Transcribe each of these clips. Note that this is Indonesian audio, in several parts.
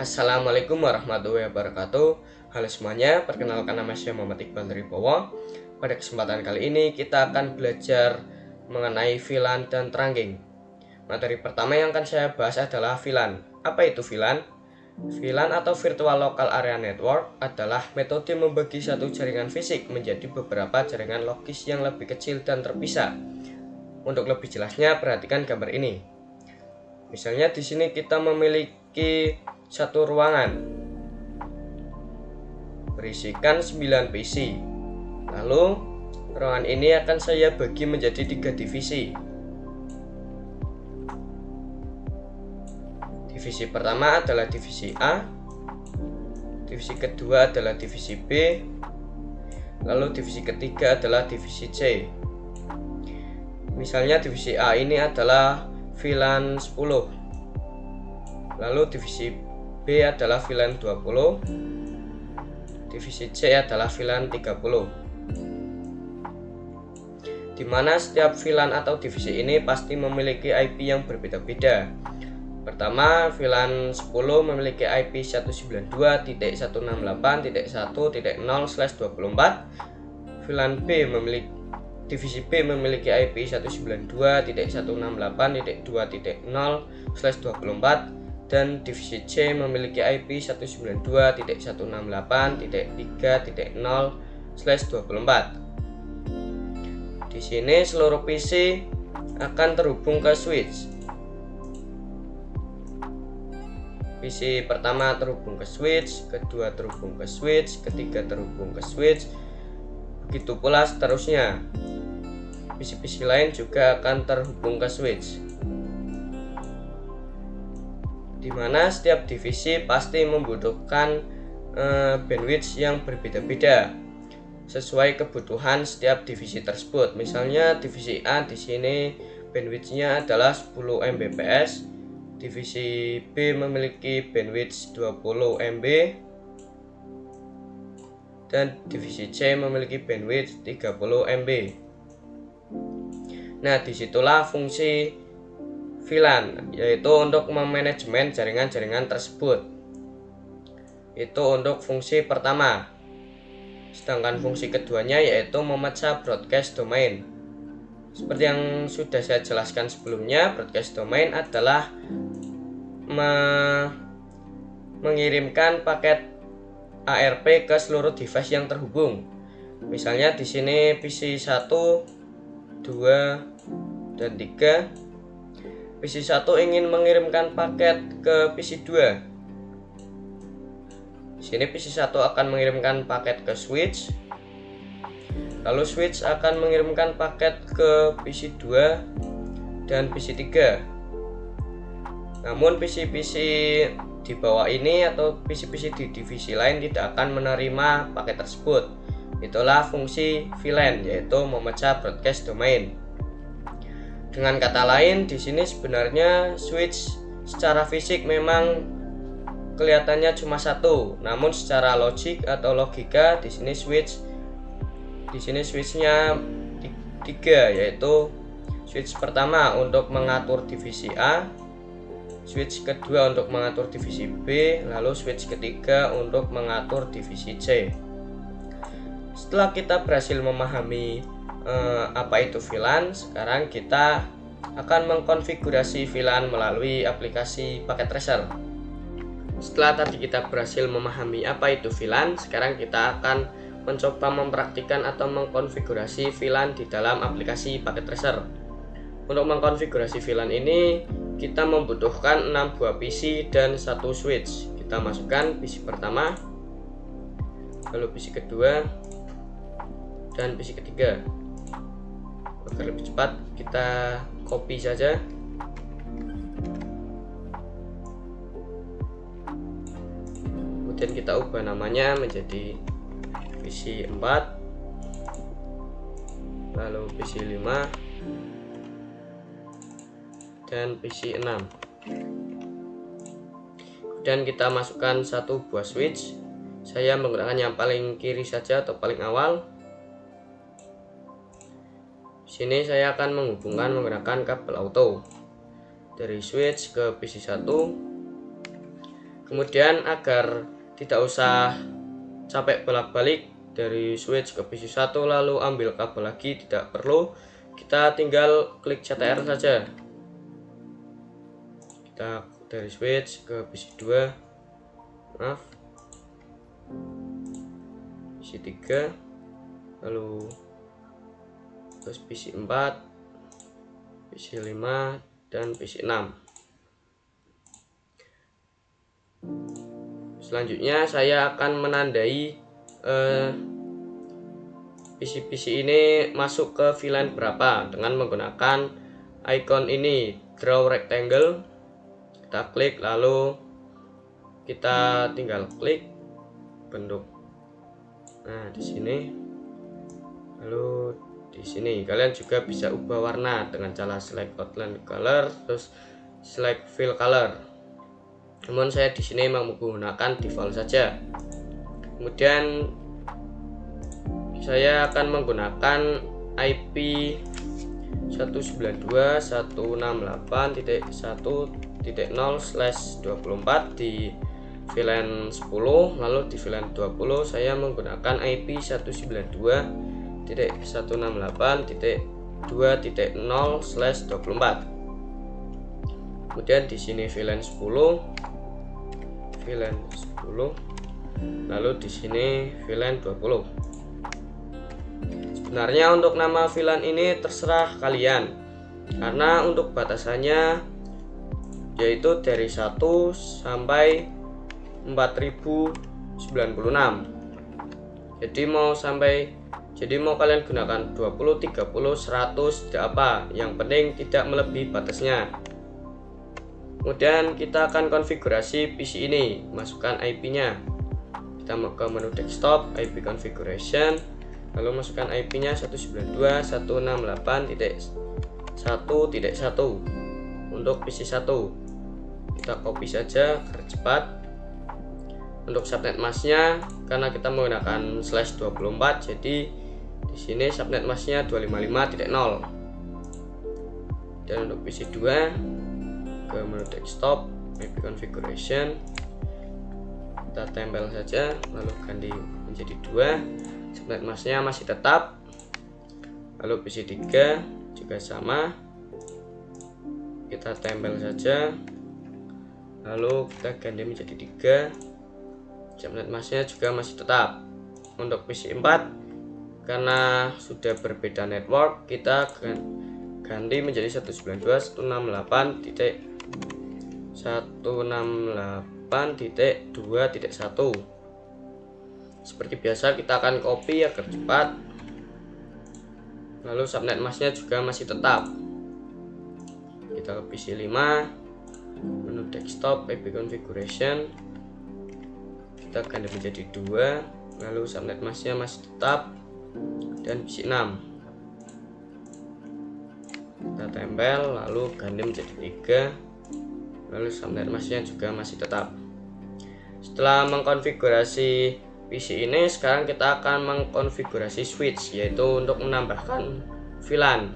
Assalamualaikum warahmatullahi wabarakatuh. Halo semuanya, perkenalkan nama saya Muhammad Iqbal dari Bowo. Pada kesempatan kali ini kita akan belajar mengenai VLAN dan trunking. Materi pertama yang akan saya bahas adalah VLAN. Apa itu VLAN? VLAN atau Virtual Local Area Network adalah metode membagi satu jaringan fisik menjadi beberapa jaringan logis yang lebih kecil dan terpisah. Untuk lebih jelasnya, perhatikan gambar ini. Misalnya di sini kita memiliki satu ruangan berisikan 9 PC. Lalu ruangan ini akan saya bagi menjadi 3 divisi. Divisi pertama adalah divisi A, divisi kedua adalah divisi B, lalu divisi ketiga adalah divisi C. Misalnya divisi A ini adalah VLAN 10, lalu divisi B adalah VLAN 20, divisi C adalah VLAN 30. Di mana setiap VLAN atau divisi ini pasti memiliki IP yang berbeda-beda. Pertama, VLAN 10 memiliki IP 192.168.1.0/24. VLAN B divisi B memiliki IP 192.168.2.0/24 dan divisi C memiliki IP 192.168.3.0/24. Di sini seluruh PC akan terhubung ke switch. PC pertama terhubung ke switch, kedua terhubung ke switch, ketiga terhubung ke switch. Begitu pula seterusnya. PC-PC lain juga akan terhubung ke switch. Di mana setiap divisi pasti membutuhkan bandwidth yang berbeda-beda sesuai kebutuhan setiap divisi tersebut. Misalnya divisi A di sini bandwidthnya adalah 10 Mbps, divisi B memiliki bandwidth 20 MB, dan divisi C memiliki bandwidth 30 MB. Nah, disitulah fungsi VLAN, yaitu untuk memanajemen jaringan-jaringan tersebut. Itu untuk fungsi pertama. Sedangkan fungsi keduanya yaitu memecah broadcast domain. Seperti yang sudah saya jelaskan sebelumnya, broadcast domain adalah mengirimkan paket ARP ke seluruh device yang terhubung. Misalnya di sini PC 1, 2, dan 3. PC 1 ingin mengirimkan paket ke PC 2. Di sini PC 1 akan mengirimkan paket ke switch. Lalu switch akan mengirimkan paket ke PC 2 dan PC 3. Namun PC-PC di bawah ini atau PC-PC di divisi lain tidak akan menerima paket tersebut. Itulah fungsi VLAN, yaitu memecah broadcast domain. Dengan kata lain, di sini sebenarnya switch secara fisik memang kelihatannya cuma satu, namun secara logik atau logika di sini switchnya tiga, yaitu switch pertama untuk mengatur divisi A, switch kedua untuk mengatur divisi B, lalu switch ketiga untuk mengatur divisi C. Setelah kita berhasil memahami apa itu VLAN, sekarang kita akan mengkonfigurasi VLAN melalui aplikasi packet tracer. Setelah tadi kita berhasil memahami apa itu VLAN, sekarang kita akan mencoba mempraktikkan atau mengkonfigurasi VLAN di dalam aplikasi packet tracer. Untuk mengkonfigurasi VLAN ini kita membutuhkan 6 buah PC dan 1 switch. Kita masukkan PC pertama, lalu PC kedua, dan PC ketiga. Agar lebih cepat kita copy saja. Kemudian kita ubah namanya menjadi PC 4, lalu PC 5, dan PC 6. Kemudian kita masukkan 1 buah switch. Saya menggunakan yang paling kiri saja atau paling awal. Sini saya akan menghubungkan menggunakan kabel auto dari switch ke PC 1. Kemudian agar tidak usah capek bolak-balik dari switch ke PC 1 lalu ambil kabel lagi, tidak perlu, kita tinggal klik CTR saja. Kita dari switch ke PC 2, maaf, PC 3, lalu terus PC 4, PC 5, dan PC 6. Selanjutnya saya akan menandai PC-PC ini masuk ke VLAN berapa dengan menggunakan icon ini, draw rectangle. Kita klik, lalu kita tinggal klik bentuk. Nah, di sini. Lalu di sini kalian juga bisa ubah warna dengan cara select outline color, terus select fill color. Namun saya di sini memang menggunakan default saja. Kemudian saya akan menggunakan IP 192.168.1.0/24 di VLAN 10, lalu di VLAN 20 saya menggunakan IP 192.168.2.0/24. Kemudian di sini VLAN 10, lalu di sini VLAN 20. Sebenarnya untuk nama VLAN ini terserah kalian, karena untuk batasannya yaitu dari 1 sampai 4096. Jadi mau kalian gunakan 20, 30, 100, tidak apa, yang penting tidak melebihi batasnya. Kemudian kita akan konfigurasi PC ini, masukkan IP-nya. Kita mau ke menu desktop, IP configuration, lalu masukkan IP-nya 192.168.1.1 untuk PC 1. Kita copy saja agar cepat. Untuk subnet masknya, karena kita menggunakan /24, jadi di sini subnet masknya 255.0. Dan untuk PC 2, ke menu desktop, IP configuration, kita tempel saja, lalu ganti menjadi 2. Subnet masknya masih tetap. Lalu PC 3 juga sama, kita tempel saja, lalu kita ganti menjadi 3. Subnet masknya juga masih tetap. Untuk PC 4, karena sudah berbeda network, kita ganti menjadi 192.168.2.1. Seperti biasa kita akan copy agar cepat. Lalu subnet masknya juga masih tetap. Kita ke PC 5, menu desktop, IP configuration, kita ganti menjadi 2, lalu subnet masknya masih tetap. Dan PC 6 kita tempel, lalu ganti menjadi 3, lalu subnet masknya juga masih tetap. Setelah mengkonfigurasi PC ini, sekarang kita akan mengkonfigurasi switch, yaitu untuk menambahkan VLAN.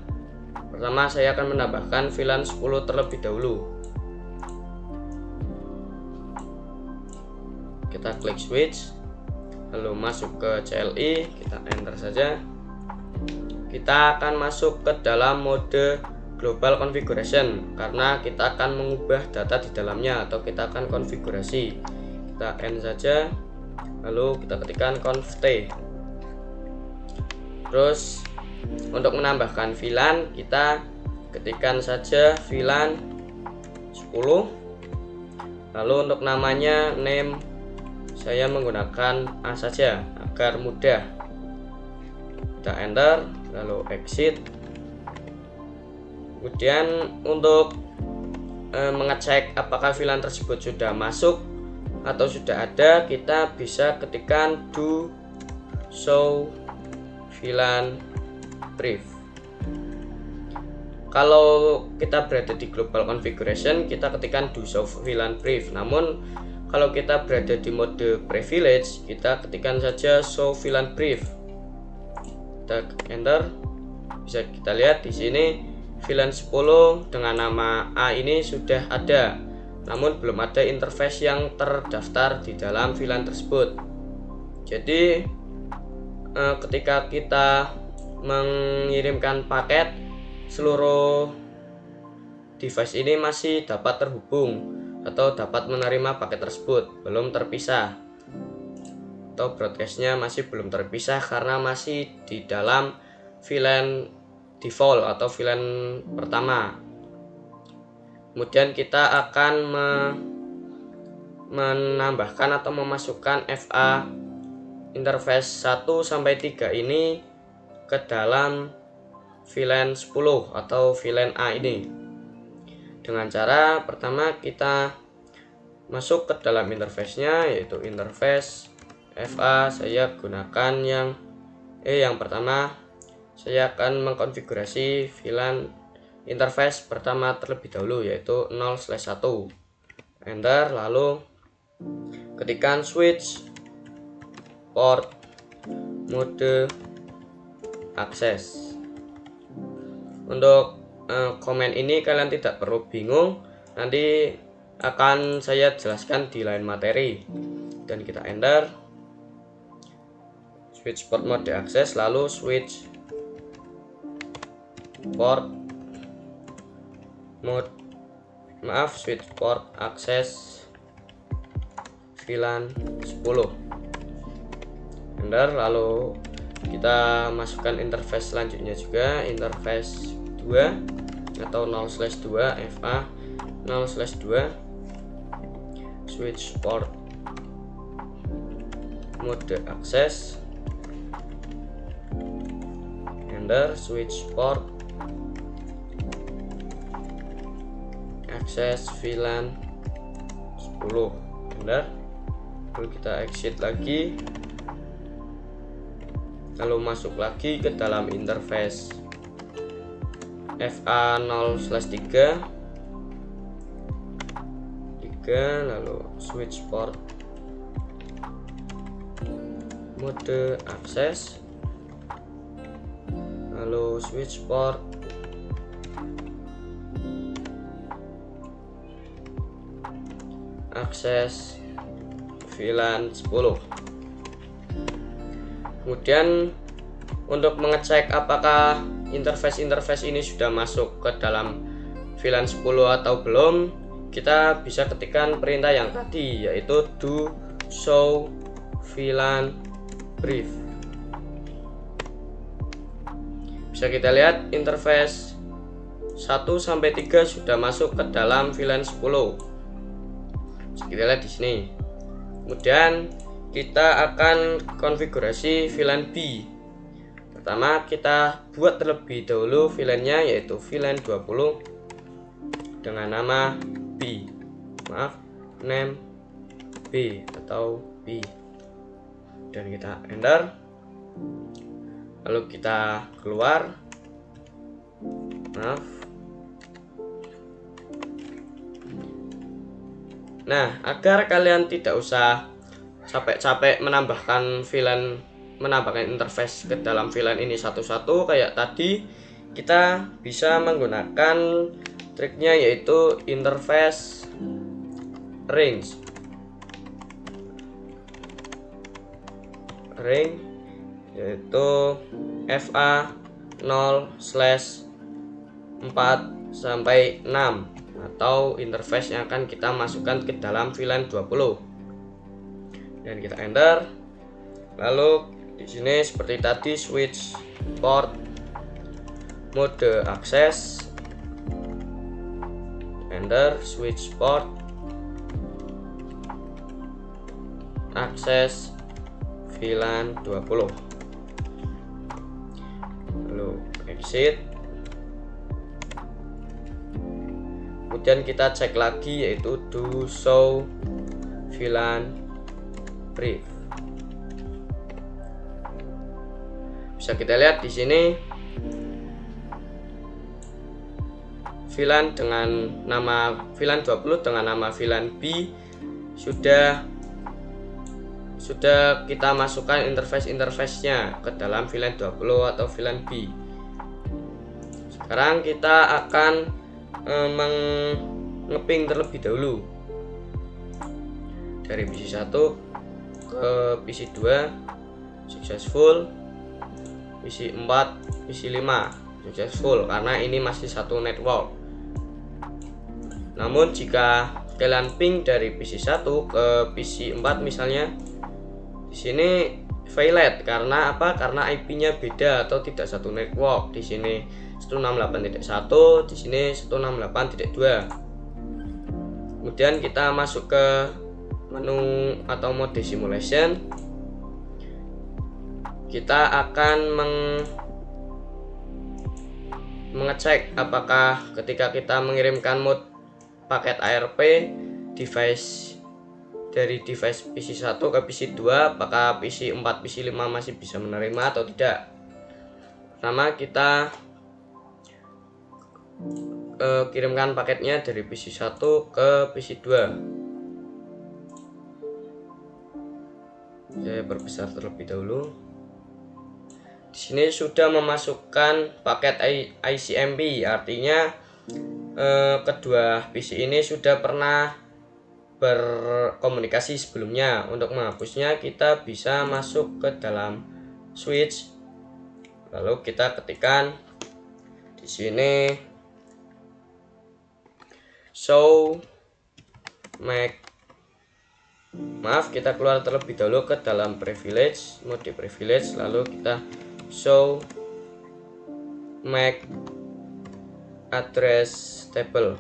Pertama saya akan menambahkan VLAN 10 terlebih dahulu. Kita klik switch, lalu masuk ke CLI, kita enter saja. Kita akan masuk ke dalam mode global configuration karena kita akan mengubah data di dalamnya, atau kita akan konfigurasi. Kita end saja, lalu kita ketikkan conft. Terus untuk menambahkan VLAN, kita ketikkan saja VLAN 10, lalu untuk namanya name saya menggunakan A saja agar mudah. Kita enter, lalu exit. Kemudian untuk mengecek apakah VLAN tersebut sudah masuk atau sudah ada, kita bisa ketikkan do show VLAN brief. Kalau kita berada di global configuration, kita ketikkan do show VLAN brief. Namun kalau kita berada di mode privilege, kita ketikkan saja show VLAN brief. Kita enter, bisa kita lihat di sini VLAN 10 dengan nama A ini sudah ada. namun belum ada interface yang terdaftar di dalam VLAN tersebut. Jadi ketika kita mengirimkan paket, seluruh device ini masih dapat terhubung atau dapat menerima paket tersebut, belum terpisah, atau broadcastnya masih belum terpisah karena masih di dalam VLAN default atau VLAN pertama. Kemudian kita akan menambahkan atau memasukkan FA interface 1 sampai 3 ini ke dalam VLAN 10 atau VLAN A ini. Dengan cara pertama kita masuk ke dalam interface-nya, yaitu interface FA. Saya gunakan yang pertama. Saya akan mengkonfigurasi VLAN interface pertama terlebih dahulu, yaitu 0/1. Enter, lalu ketikkan switch port mode akses. Untuk komen ini kalian tidak perlu bingung, nanti akan saya jelaskan di lain materi. Dan kita enter switch port mode akses, lalu switch port akses VLAN 10. Enter, lalu kita masukkan interface selanjutnya juga, interface 2 atau 0/2 FA 0/2 switch port mode akses. Enter, switch port akses VLAN 10. Enter, lalu kita exit lagi, lalu masuk lagi ke dalam interface FA 0/3, lalu switch port mode akses, lalu switch port akses VLAN 10. Kemudian untuk mengecek apakah interface ini sudah masuk ke dalam VLAN 10 atau belum, kita bisa ketikkan perintah yang tadi, yaitu do show VLAN brief. Bisa kita lihat interface 1 sampai 3 sudah masuk ke dalam VLAN 10. Bisa kita lihat di sini. Kemudian kita akan konfigurasi VLAN B. Pertama kita buat terlebih dahulu VLAN-nya, yaitu VLAN 20 dengan nama B. Name B atau B. Dan kita enter. Lalu kita keluar. Nah, agar kalian tidak usah capek-capek menambahkan interface ke dalam VLAN ini satu-satu kayak tadi, kita bisa menggunakan triknya, yaitu interface range. Yaitu FA 0/4 sampai 6 atau interface yang akan kita masukkan ke dalam VLAN 20. Dan kita enter. Lalu di sini seperti tadi, switch port mode akses. Enter, switch port akses VLAN 20. Lalu exit. Kemudian kita cek lagi, yaitu do show VLAN brief. Bisa kita lihat di sini VLAN dengan nama VLAN 20 dengan nama VLAN B sudah kita masukkan interface-nya ke dalam VLAN 20 atau VLAN B. Sekarang kita akan ngeping terlebih dahulu dari PC 1 ke PC 2 successful, PC 4, PC 5 successful karena ini masih satu network. Namun jika kalian ping dari PC 1 ke PC 4 misalnya, di sini failed karena apa? Karena IP-nya beda atau tidak satu network. Di sini 168.1, di sini 168.2. Kemudian kita masuk ke menu atau mode simulation. Kita akan mengecek apakah ketika kita mengirimkan mode paket ARP dari device PC 1 ke PC 2, apakah PC 4, PC 5 masih bisa menerima atau tidak. Pertama kita kirimkan paketnya dari PC 1 ke PC 2. Saya perbesar terlebih dahulu. Di sini sudah memasukkan paket ICMP, artinya kedua PC ini sudah pernah berkomunikasi sebelumnya. Untuk menghapusnya kita bisa masuk ke dalam switch, lalu kita ketikkan di sini show kita keluar terlebih dahulu ke dalam privilege, mode privilege, lalu kita show MAC address table.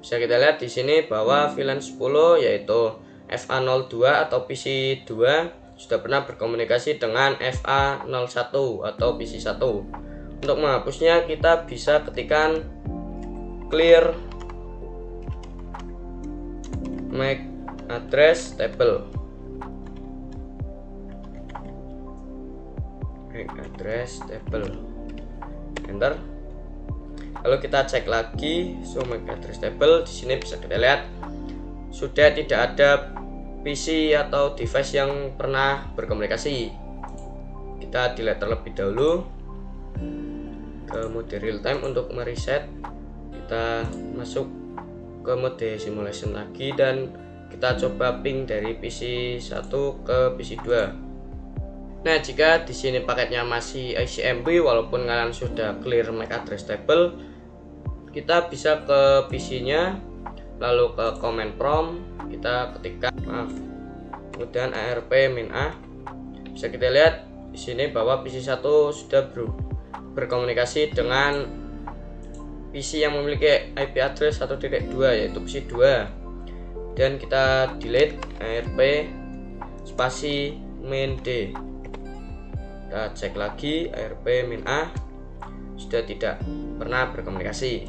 Bisa kita lihat di sini bahwa VLAN 10 yaitu FA02 atau PC 2 sudah pernah berkomunikasi dengan FA01 atau PC 1. Untuk menghapusnya kita bisa ketikkan clear MAC address table. Enter. Lalu kita cek lagi show MAC address table. Di sini bisa kita lihat sudah tidak ada PC atau device yang pernah berkomunikasi. Kita delete terlebih dahulu ke mode real time untuk mereset. Kita masuk ke mode simulation lagi dan kita coba ping dari PC 1 ke PC 2. Nah, jika di sini paketnya masih ICMP walaupun kalian sudah clear MAC address table, kita bisa ke PC-nya, lalu ke command prompt kita ketikkan kemudian ARP-A. Bisa kita lihat di sini bahwa PC 1 sudah berkomunikasi dengan PC yang memiliki IP address 1.2 yaitu PC 2. Dan kita delete ARP spasi main D. Kita cek lagi ARP-A sudah tidak pernah berkomunikasi.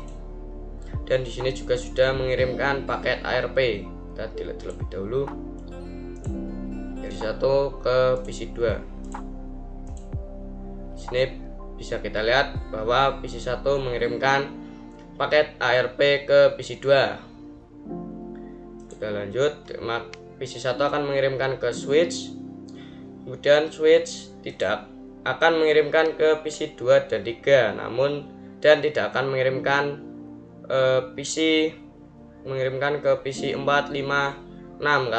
Dan di sini juga sudah mengirimkan paket ARP. Kita delete terlebih dahulu dari 1 ke PC 2. Di sini bisa kita lihat bahwa PC 1 mengirimkan paket ARP ke PC 2. Kita lanjut, PC 1 akan mengirimkan ke switch, kemudian switch tidak akan mengirimkan ke PC 2 dan 3, dan tidak akan mengirimkan mengirimkan ke PC 4, 5, 6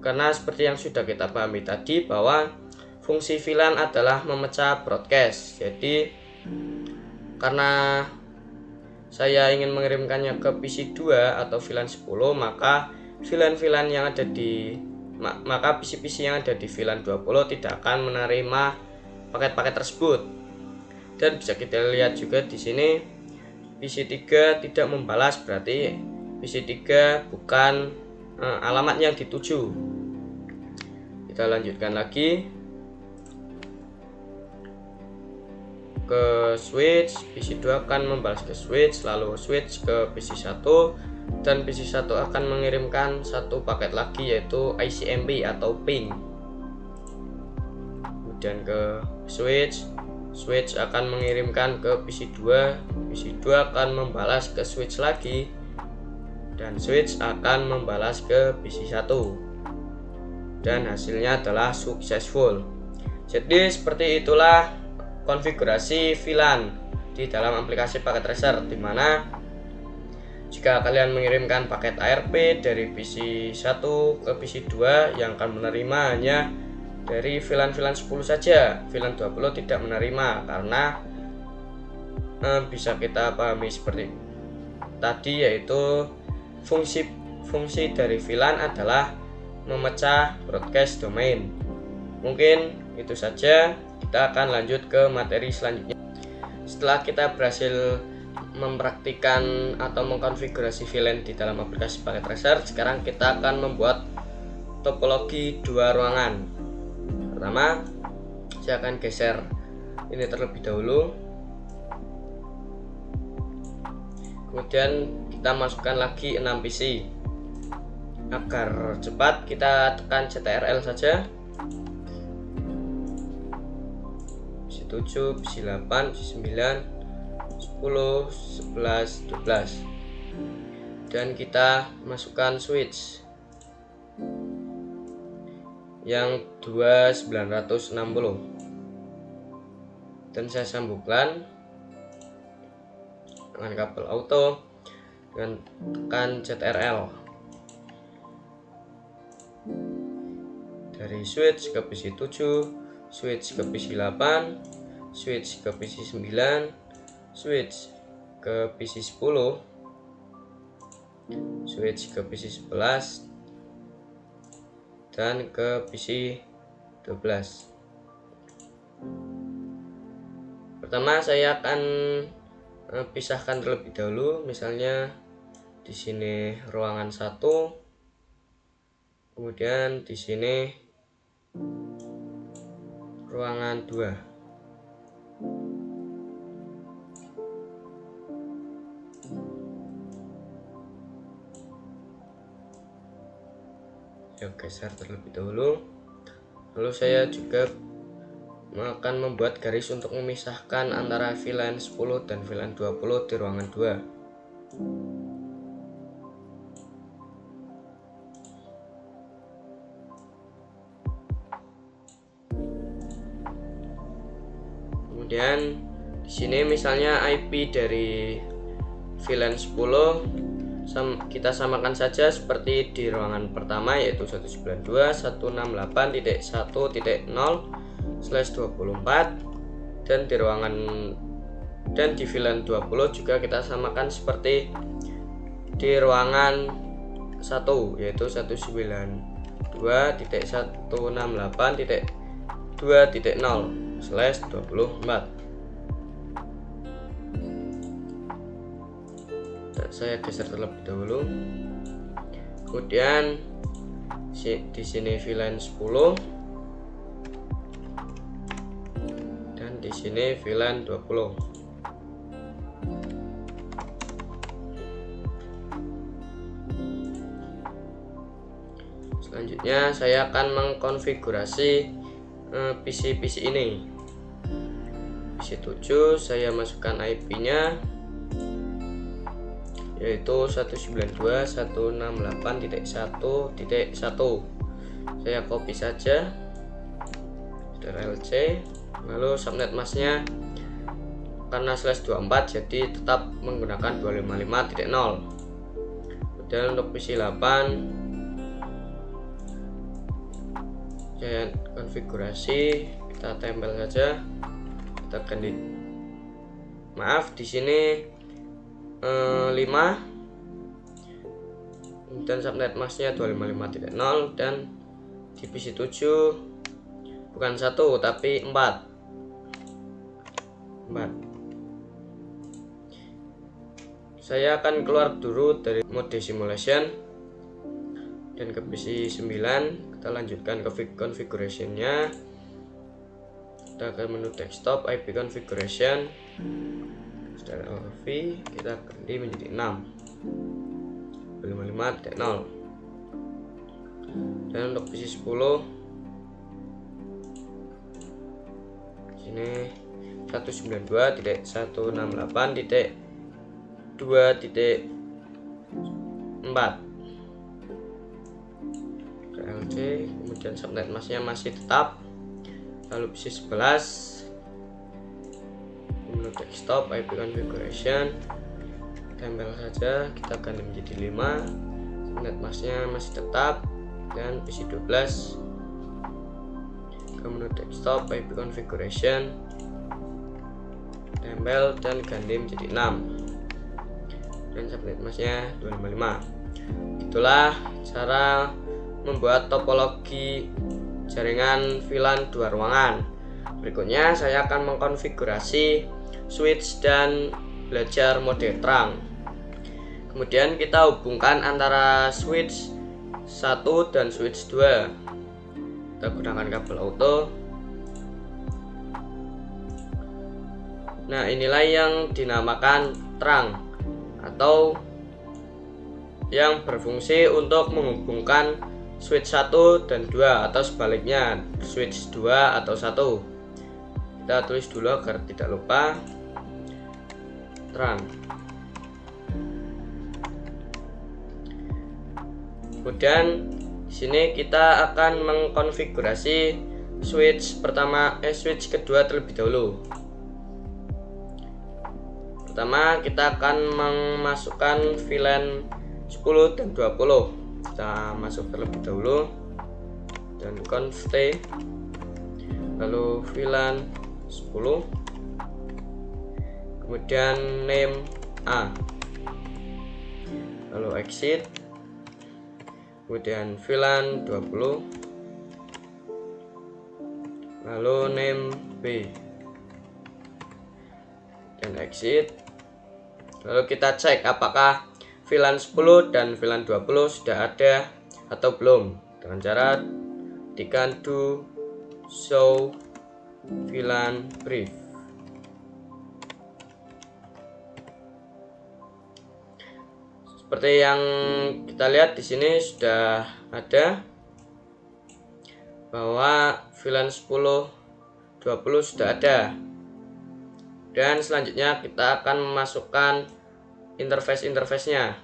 karena seperti yang sudah kita pahami tadi bahwa fungsi VLAN adalah memecah broadcast. Jadi karena saya ingin mengirimkannya ke PC 2 atau VLAN 10, maka VLAN-VLAN yang ada di PC-PC yang ada di VLAN 20 tidak akan menerima paket-paket tersebut. Dan bisa kita lihat juga di sini PC 3 tidak membalas, berarti PC 3 bukan alamat yang dituju. Kita lanjutkan lagi ke switch. PC 2 akan membalas ke switch, lalu switch ke PC 1, dan PC 1 akan mengirimkan satu paket lagi yaitu ICMP atau ping. Kemudian ke switch akan mengirimkan ke PC 2, PC 2 akan membalas ke switch lagi, dan switch akan membalas ke PC1 dan hasilnya adalah successful. Jadi seperti itulah konfigurasi VLAN di dalam aplikasi paket tracer, dimana jika kalian mengirimkan paket ARP dari PC1 ke PC2 yang akan menerima hanya dari VLAN 10 saja, VLAN 20 tidak menerima, karena bisa kita pahami seperti tadi, yaitu fungsi dari VLAN adalah memecah broadcast domain. Mungkin itu saja, kita akan lanjut ke materi selanjutnya. Setelah kita berhasil mempraktikkan atau mengkonfigurasi VLAN di dalam aplikasi paket tracer, sekarang kita akan membuat topologi dua ruangan. Pertama, saya akan geser ini terlebih dahulu, kemudian kita masukkan lagi 6 PC. Agar cepat kita tekan CTRL saja, PC 7, PC 8, PC 9, 10, 11, 12, dan kita masukkan switch yang 2960 dan saya sambungkan dengan kabel auto dengan tekan CTRL. Dari switch ke PC 7, switch ke PC 8, switch ke PC 9, switch ke PC 10, switch ke PC 11, dan ke PC 12. Pertama saya akan pisahkan terlebih dahulu, misalnya di sini ruangan 1, kemudian di sini ruangan 2. Saya geser terlebih dahulu. Lalu saya juga akan membuat garis untuk memisahkan antara VLAN 10 dan VLAN 20 di ruangan 2. Kemudian di sini misalnya IP dari VLAN 10 kita samakan saja seperti di ruangan pertama, yaitu 192.168.0/24, dan di ruangan dan di VLAN 20 juga kita samakan seperti di ruangan 1, yaitu 192.168.2.0/24. Saya geser terlebih dahulu. Kemudian di sini VLAN 10 dan di sini VLAN 20. Selanjutnya saya akan mengkonfigurasi PC ini. PC 7 saya masukkan IP-nya, yaitu 192.168.1.1. Saya copy saja, CTRL-C, lalu subnet masknya karena /24 jadi tetap menggunakan 255.0. Kemudian untuk PC 8 saya konfigurasi, kita tempel saja, kita ganti, maaf, di sini 5, dan subnet masknya 255.0, dan di PC 7 bukan 1 tapi 4. Saya akan keluar dulu dari mode simulation dan ke PC 9. Kita lanjutkan ke configuration-nya. Kita ke menu desktop, IP configuration, V, kita ganti menjadi 6, 55.0. Dan untuk PC 10 sini 192.168.2.0/24. KLC, kemudian subnet masknya masih tetap, lalu PC 11, menu desktop IP configuration, tempel saja, kita ganti menjadi 5, subnet masknya masih tetap, dan PC 12 ke menu desktop IP configuration, tempel dan ganti menjadi 6, dan subnet masknya 255. Itulah cara membuat topologi jaringan VLAN 2 ruangan. Berikutnya saya akan mengkonfigurasi switch dan belajar mode terang. Kemudian kita hubungkan antara switch 1 dan switch 2. Kita gunakan kabel auto. Nah, inilah yang dinamakan terang atau yang berfungsi untuk menghubungkan switch 1 dan 2 atau sebaliknya switch 2 atau 1. Kita tulis dulu agar tidak lupa. Terang. Kemudian di sini kita akan mengkonfigurasi switch kedua terlebih dahulu. Pertama kita akan memasukkan VLAN 10 dan 20. Kita masuk terlebih dahulu dan conf t, lalu VLAN 10, kemudian name A, lalu exit, kemudian VLAN 20, lalu name B, dan exit. Lalu kita cek apakah VLAN 10 dan VLAN 20 sudah ada atau belum dengan cara ketikkan do show VLAN brief. Seperti yang kita lihat di sini sudah ada bahwa VLAN 10 20 sudah ada. Dan selanjutnya kita akan memasukkan interface-nya.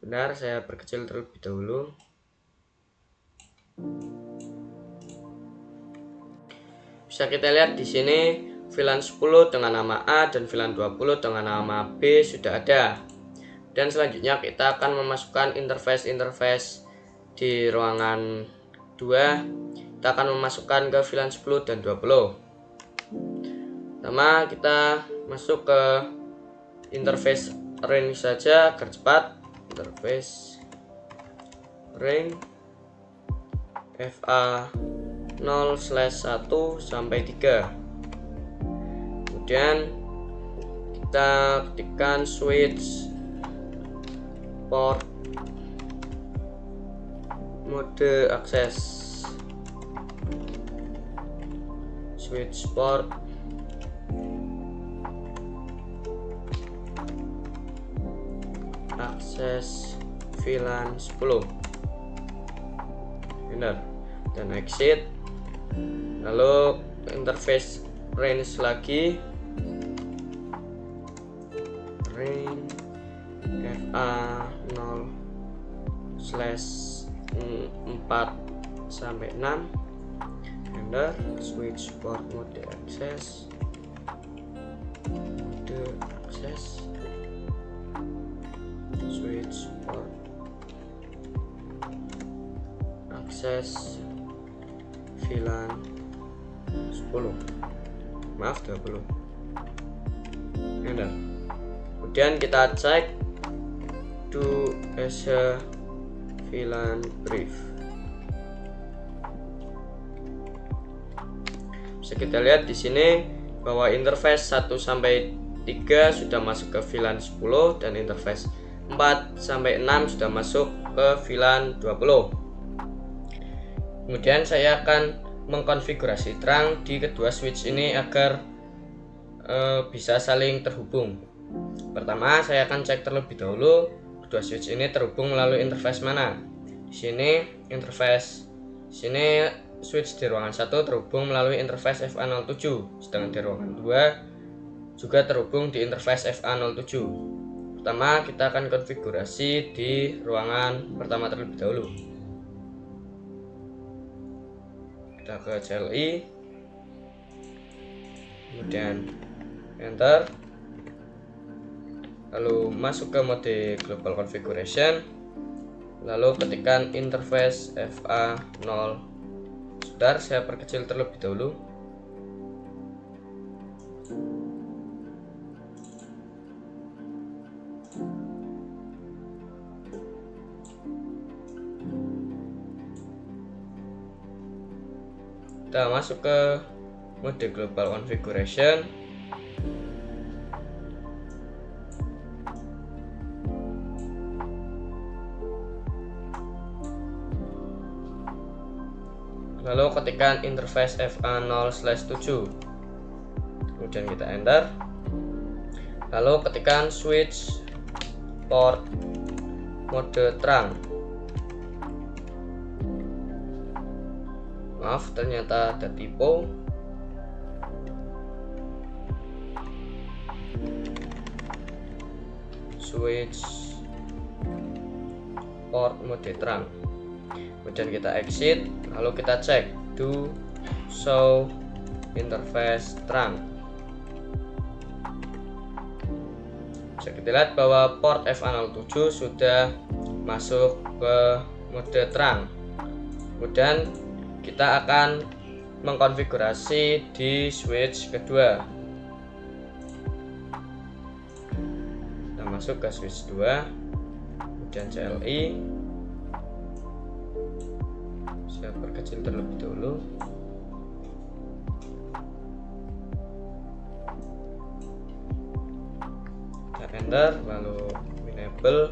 Benar, saya perkecil terlebih dahulu. Bisa kita lihat di sini VLAN 10 dengan nama A dan VLAN 20 dengan nama B sudah ada. Dan selanjutnya kita akan memasukkan interface di ruangan 2. Kita akan memasukkan ke VLAN 10 dan 20. Pertama kita masuk ke interface range saja agar cepat. Interface range FA 0/1 sampai 3. Kemudian kita ketikkan switch port mode akses, switch port akses VLAN 10. Benar, dan exit. Lalu interface range lagi, range FA 0/4 sampai 6. Enter switch port mode access, switch port akses VLAN 10, maaf 20. Enter. Kemudian kita cek do as a VLAN brief. Bisa kita lihat di sini bahwa interface 1 sampai 3 sudah masuk ke VLAN 10 dan interface 4 sampai 6 sudah masuk ke VLAN 20. Kemudian saya akan mengkonfigurasi terang di kedua switch ini agar bisa saling terhubung. Pertama, saya akan cek terlebih dahulu kedua switch ini terhubung melalui interface mana. Di sini switch di ruangan 1 terhubung melalui interface FA07, sedangkan di ruangan 2 juga terhubung di interface FA07. Pertama, kita akan konfigurasi di ruangan pertama terlebih dahulu. Kita ke CLI, kemudian enter, lalu masuk ke mode global configuration, lalu ketikkan interface FA0. Sebentar, saya perkecil terlebih dahulu. Kita masuk ke mode global configuration. Lalu ketikkan interface FA0/7. Kemudian kita enter. Lalu ketikkan switch port mode terang. Maaf, ternyata ada typo. Switch port mode terang. Kemudian kita exit, lalu kita cek do show interface terang. Bisa kita lihat bahwa port FA07 sudah masuk ke mode terang. Kemudian kita akan mengkonfigurasi di switch kedua. Kita masuk ke switch 2, kemudian CLI. Saya perkecil terlebih dahulu. Kita enter, lalu enable,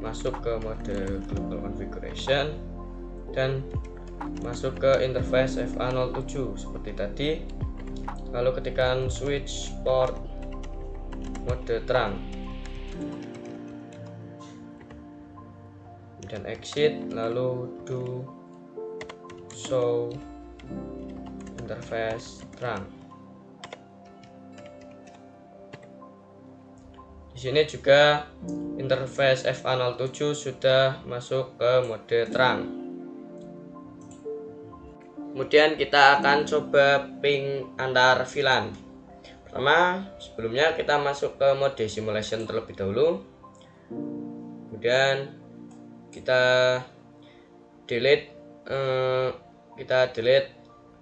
masuk ke mode global configuration dan masuk ke interface FA07 seperti tadi. Lalu ketikkan switch port mode terang, kemudian exit, lalu do show interface terang. Di sini juga interface FA07 sudah masuk ke mode terang. Kemudian kita akan coba ping antar VLAN. Pertama, sebelumnya kita masuk ke mode simulation terlebih dahulu. Kemudian kita delete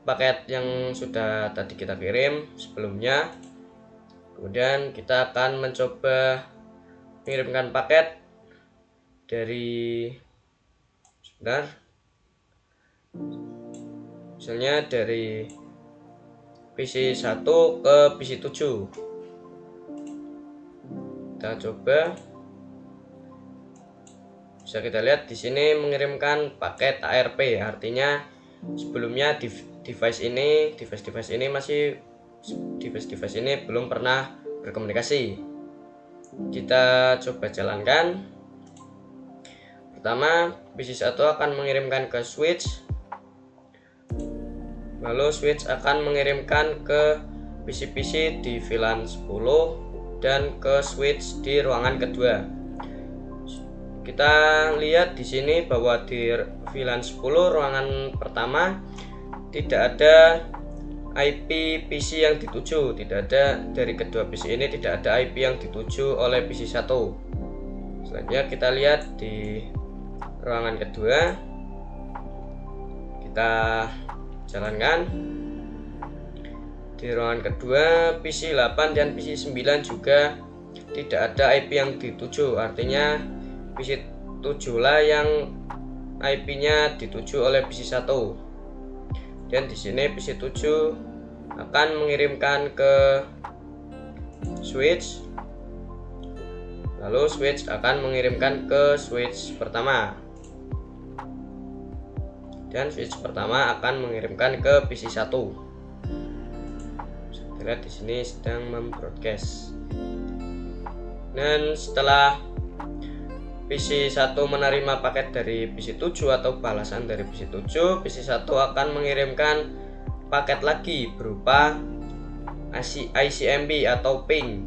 paket yang sudah tadi kita kirim sebelumnya. Kemudian kita akan mencoba mengirimkan paket dari misalnya dari PC 1 ke PC 7. Kita coba. Bisa kita lihat di sini mengirimkan paket ARP, artinya sebelumnya device ini belum pernah berkomunikasi. Kita coba jalankan. Pertama, PC 1 akan mengirimkan ke switch, lalu switch akan mengirimkan ke PC-PC di VLAN 10 dan ke switch di ruangan kedua. Kita lihat di sini bahwa di VLAN 10 ruangan pertama tidak ada IP PC yang dituju, tidak ada dari kedua PC ini, tidak ada IP yang dituju oleh PC 1. Selanjutnya kita lihat di ruangan kedua, kita jalankan. Di ruangan kedua PC 8 dan PC 9 juga tidak ada IP yang dituju, artinya PC 7 lah yang IP-nya dituju oleh PC 1. Dan di sini PC 7 akan mengirimkan ke switch, lalu switch akan mengirimkan ke switch pertama, dan switch pertama akan mengirimkan ke PC 1. Kita lihat di sini sedang membroadcast. Dan setelah PC 1 menerima paket dari PC 7 atau balasan dari PC 7, PC 1 akan mengirimkan paket lagi berupa ICMP atau ping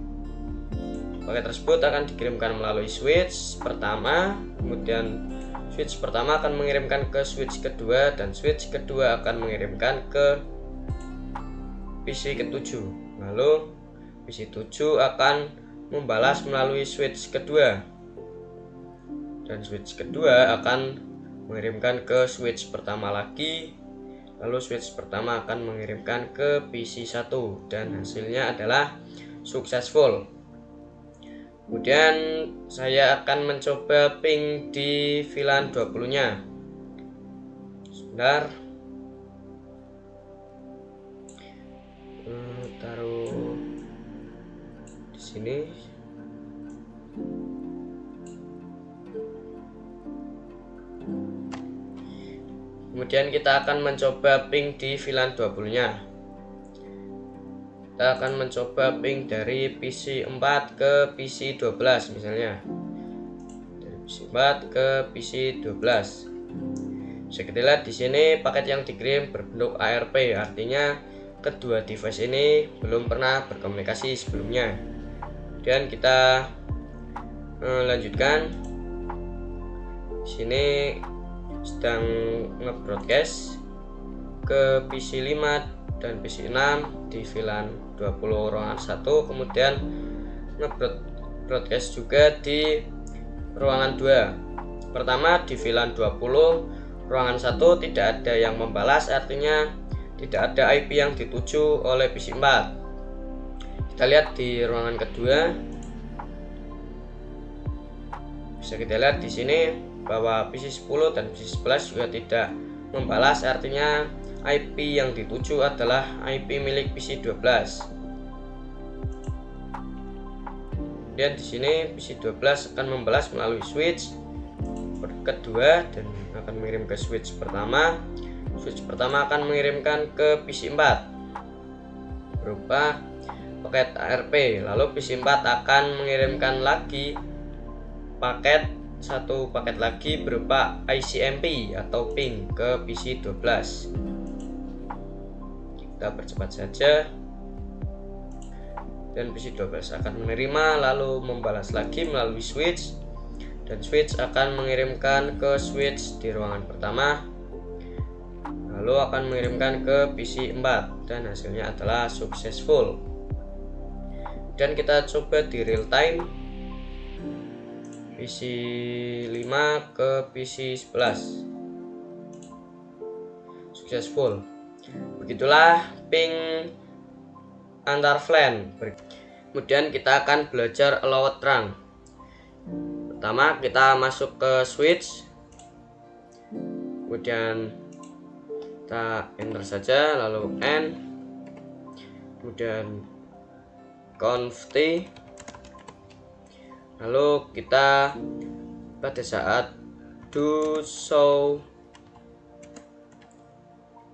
paket tersebut akan dikirimkan melalui switch pertama, kemudian switch pertama akan mengirimkan ke switch kedua, dan switch kedua akan mengirimkan ke PC ke-7. Lalu PC 7 akan membalas melalui switch kedua, dan switch kedua akan mengirimkan ke switch pertama lagi, lalu switch pertama akan mengirimkan ke PC 1, dan hasilnya adalah successful. Kemudian saya akan mencoba ping di VLAN 20 nya. Sebentar, taruh di sini. Kemudian kita akan mencoba ping di VLAN 20 nya. Kita akan mencoba ping dari PC 4 ke PC 12 misalnya, dari PC 4 ke PC 12. Bisa kita lihat di sini paket yang dikirim berbentuk ARP, artinya kedua device ini belum pernah berkomunikasi sebelumnya. Kemudian kita lanjutkan. Di sini sedang nge-broadcast ke PC 5 dan PC 6 di VLAN 20 ruangan 1, kemudian nge-broadcast juga di ruangan 2. Pertama di VLAN 20 ruangan 1 tidak ada yang membalas, artinya tidak ada IP yang dituju oleh PC 4. Kita lihat di ruangan kedua. Bisa kita lihat di sini bahwa PC 10 dan PC 11 juga tidak membalas, artinya IP yang dituju adalah IP milik PC 12. Kemudian di sini PC 12 akan membalas melalui switch kedua dan akan mengirim ke switch pertama. Switch pertama akan mengirimkan ke PC 4 berupa paket ARP, lalu PC 4 akan mengirimkan lagi satu paket lagi berupa ICMP atau ping ke PC 12. Kita percepat saja, dan PC 12 akan menerima lalu membalas lagi melalui switch, dan switch akan mengirimkan ke switch di ruangan pertama, lalu akan mengirimkan ke PC 4, dan hasilnya adalah successful. Dan kita coba di real time PC 5 ke PC 11, successful. Begitulah ping antar VLAN. Kemudian kita akan belajar allowed trunk. Pertama kita masuk ke switch, kemudian kita enter saja, lalu N, kemudian conf T, lalu kita pada saat do show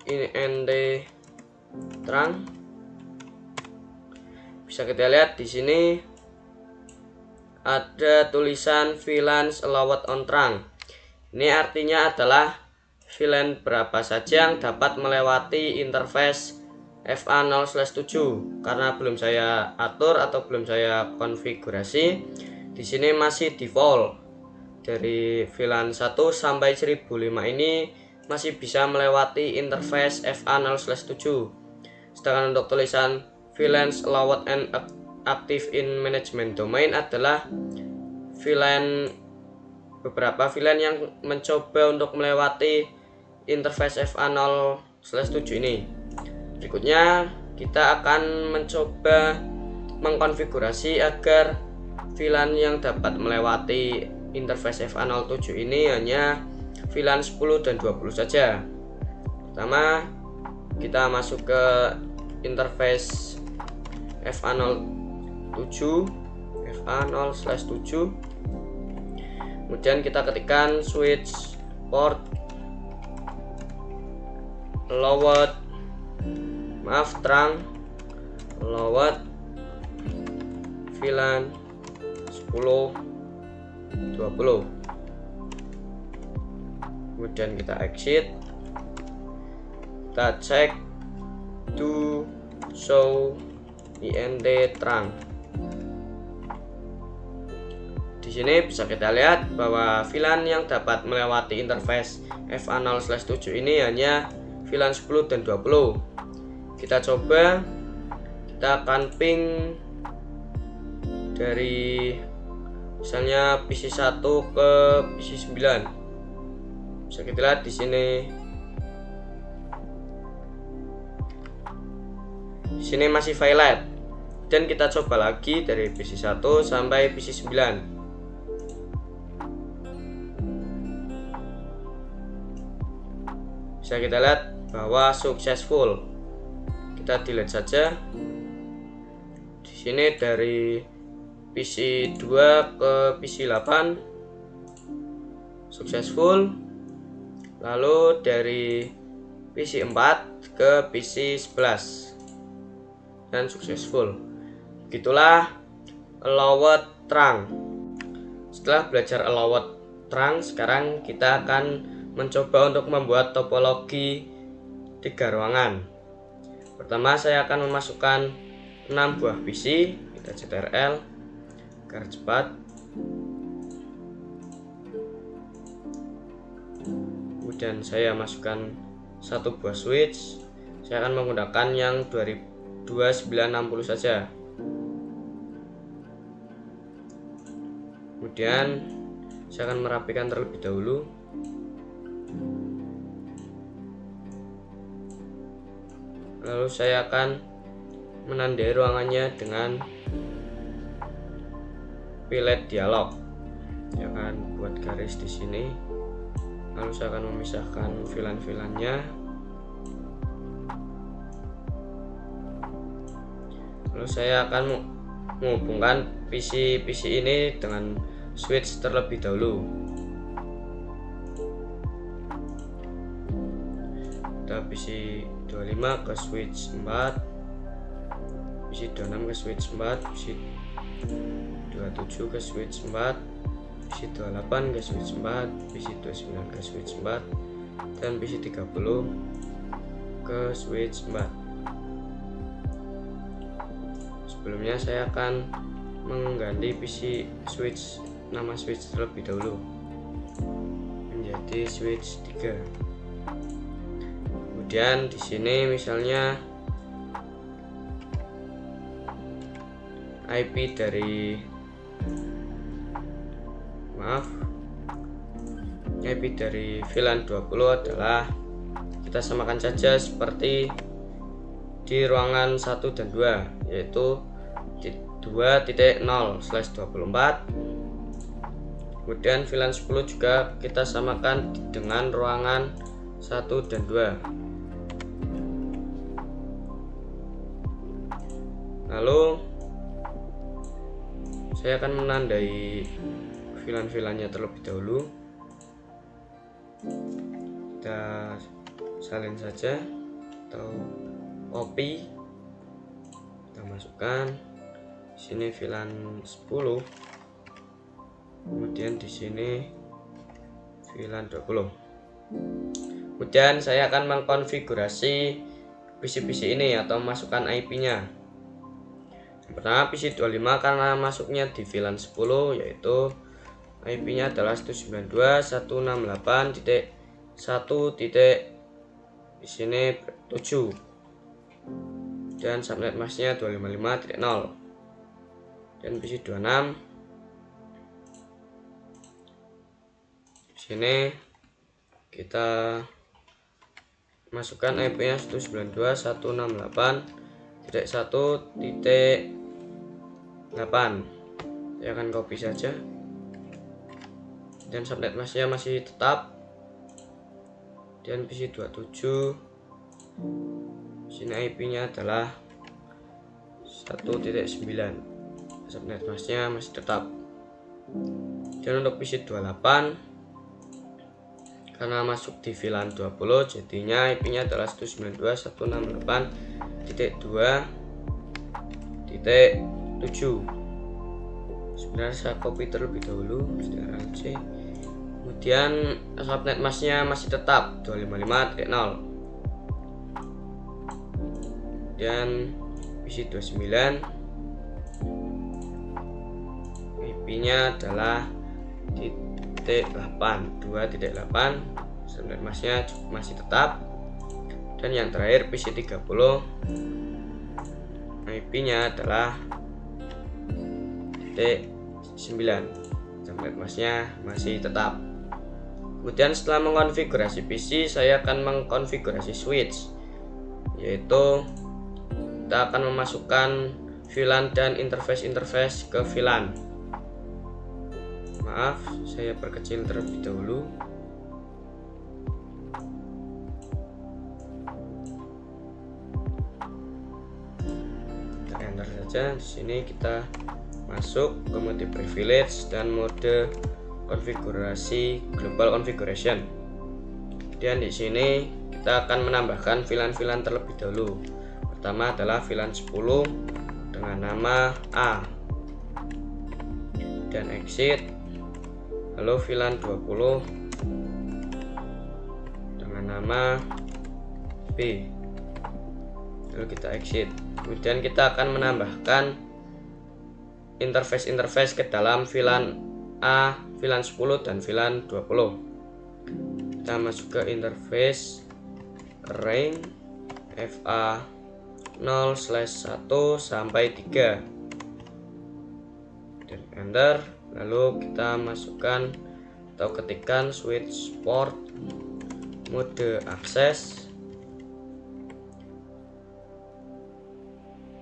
int trunk, bisa kita lihat di sini ada tulisan VLAN allowed on trunk. Ini artinya adalah VLAN berapa saja yang dapat melewati interface FA0/7. Karena belum saya atur atau belum saya konfigurasi, di sini masih default dari VLAN 1 sampai 1005 ini masih bisa melewati interface FA0/7. Sedangkan untuk tulisan VLAN allowed and active in management domain adalah beberapa VLAN yang mencoba untuk melewati interface FA0/7 ini. Berikutnya kita akan mencoba mengkonfigurasi agar VLAN yang dapat melewati interface FA07 ini hanya VLAN 10 dan 20 saja. Pertama, kita masuk ke interface FA0/7, kemudian kita ketikkan switch port trunk allowed VLAN 10 20. Kemudian kita exit, kita cek do show int trunk. sini bisa kita lihat bahwa VLAN yang dapat melewati interface FA0/7 ini hanya VLAN 10 dan 20. Kita coba, kita akan ping dari misalnya PC 1 ke PC 9. Bisa kita lihat di sini. Di sini masih violet. Dan kita coba lagi dari PC 1 sampai PC 9. Bisa kita lihat bahwa successful. Kita delete saja. Di sini dari PC 2 ke PC 8 successful. Lalu dari PC 4 ke PC 11 dan successful. Begitulah allowed trunk. Setelah belajar allowed trunk, sekarang kita akan mencoba untuk membuat topologi 3 ruangan. Pertama, saya akan memasukkan 6 buah PC. Kita ctrl agar cepat. Kemudian saya masukkan 1 buah switch. Saya akan menggunakan yang 2960 saja. Kemudian saya akan merapikan terlebih dahulu. Lalu saya akan menandai ruangannya dengan pilot dialog. Saya akan buat garis di sini. Lalu saya akan memisahkan VLAN-VLAN-nya. Lalu saya akan menghubungkan PC ini dengan switch terlebih dahulu. Kita PC 25 ke switch 4, PC 26 ke switch 4, PC 27 ke switch 4, PC 28 ke switch 4, PC 29 ke switch 4, dan PC 30 ke switch 4. Sebelumnya saya akan mengganti PC switch, nama switch terlebih dahulu menjadi switch 3. Kemudian di sini misalnya IP dari VLAN 20 adalah, kita samakan saja seperti di ruangan 1 dan 2, yaitu 2.0/24. Kemudian VLAN 10 juga kita samakan dengan ruangan 1 dan 2. Lalu saya akan menandai VLAN-VLAN-nya terlebih dahulu. Kita salin saja atau copy. Kita masukkan di sini VLAN 10. Kemudian di sini VLAN 20. Kemudian saya akan mengkonfigurasi PC ini atau masukkan IP-nya. Yang pertama PC 25 karena masuknya di VLAN 10, yaitu IP-nya adalah 192.168.1. Di sini 7 dan subnet masknya 255.0. Dan PC 26 di sini kita masukkan IP-nya 192.168.1.8. Saya akan copy saja dan subnet masknya masih tetap. Dan PC 27 sini IP-nya adalah 1.9, subnet masknya masih tetap. Dan untuk PC 28 karena masuk di VLAN 20, jadinya IP-nya adalah 192.168.2.7. Sebenarnya saya copy terlebih dahulu, Ctrl+C. Kemudian subnet masknya masih tetap 255.0. Dan PC 29 IP IP-nya adalah titik 8, 2.8. Subnet masknya masih tetap. Dan yang terakhir PC30, IP-nya adalah titik 9, subnet masknya masih tetap. Kemudian setelah mengkonfigurasi PC, saya akan mengkonfigurasi switch, yaitu kita akan memasukkan VLAN dan interface ke VLAN. Maaf, saya perkecil terlebih dahulu. Kita enter saja. Di sini kita masuk ke mode privilege dan mode konfigurasi global configuration. Kemudian di sini kita akan menambahkan VLAN terlebih dahulu. Pertama adalah VLAN 10 dengan nama A dan exit. Lalu VLAN 20 dengan nama B, lalu kita exit. Kemudian kita akan menambahkan interface ke dalam VLAN A, VLAN 10 dan VLAN 20. Kita masuk ke interface array FA 0/1 sampai 3 dan enter. Lalu kita masukkan atau ketikkan switch port mode akses.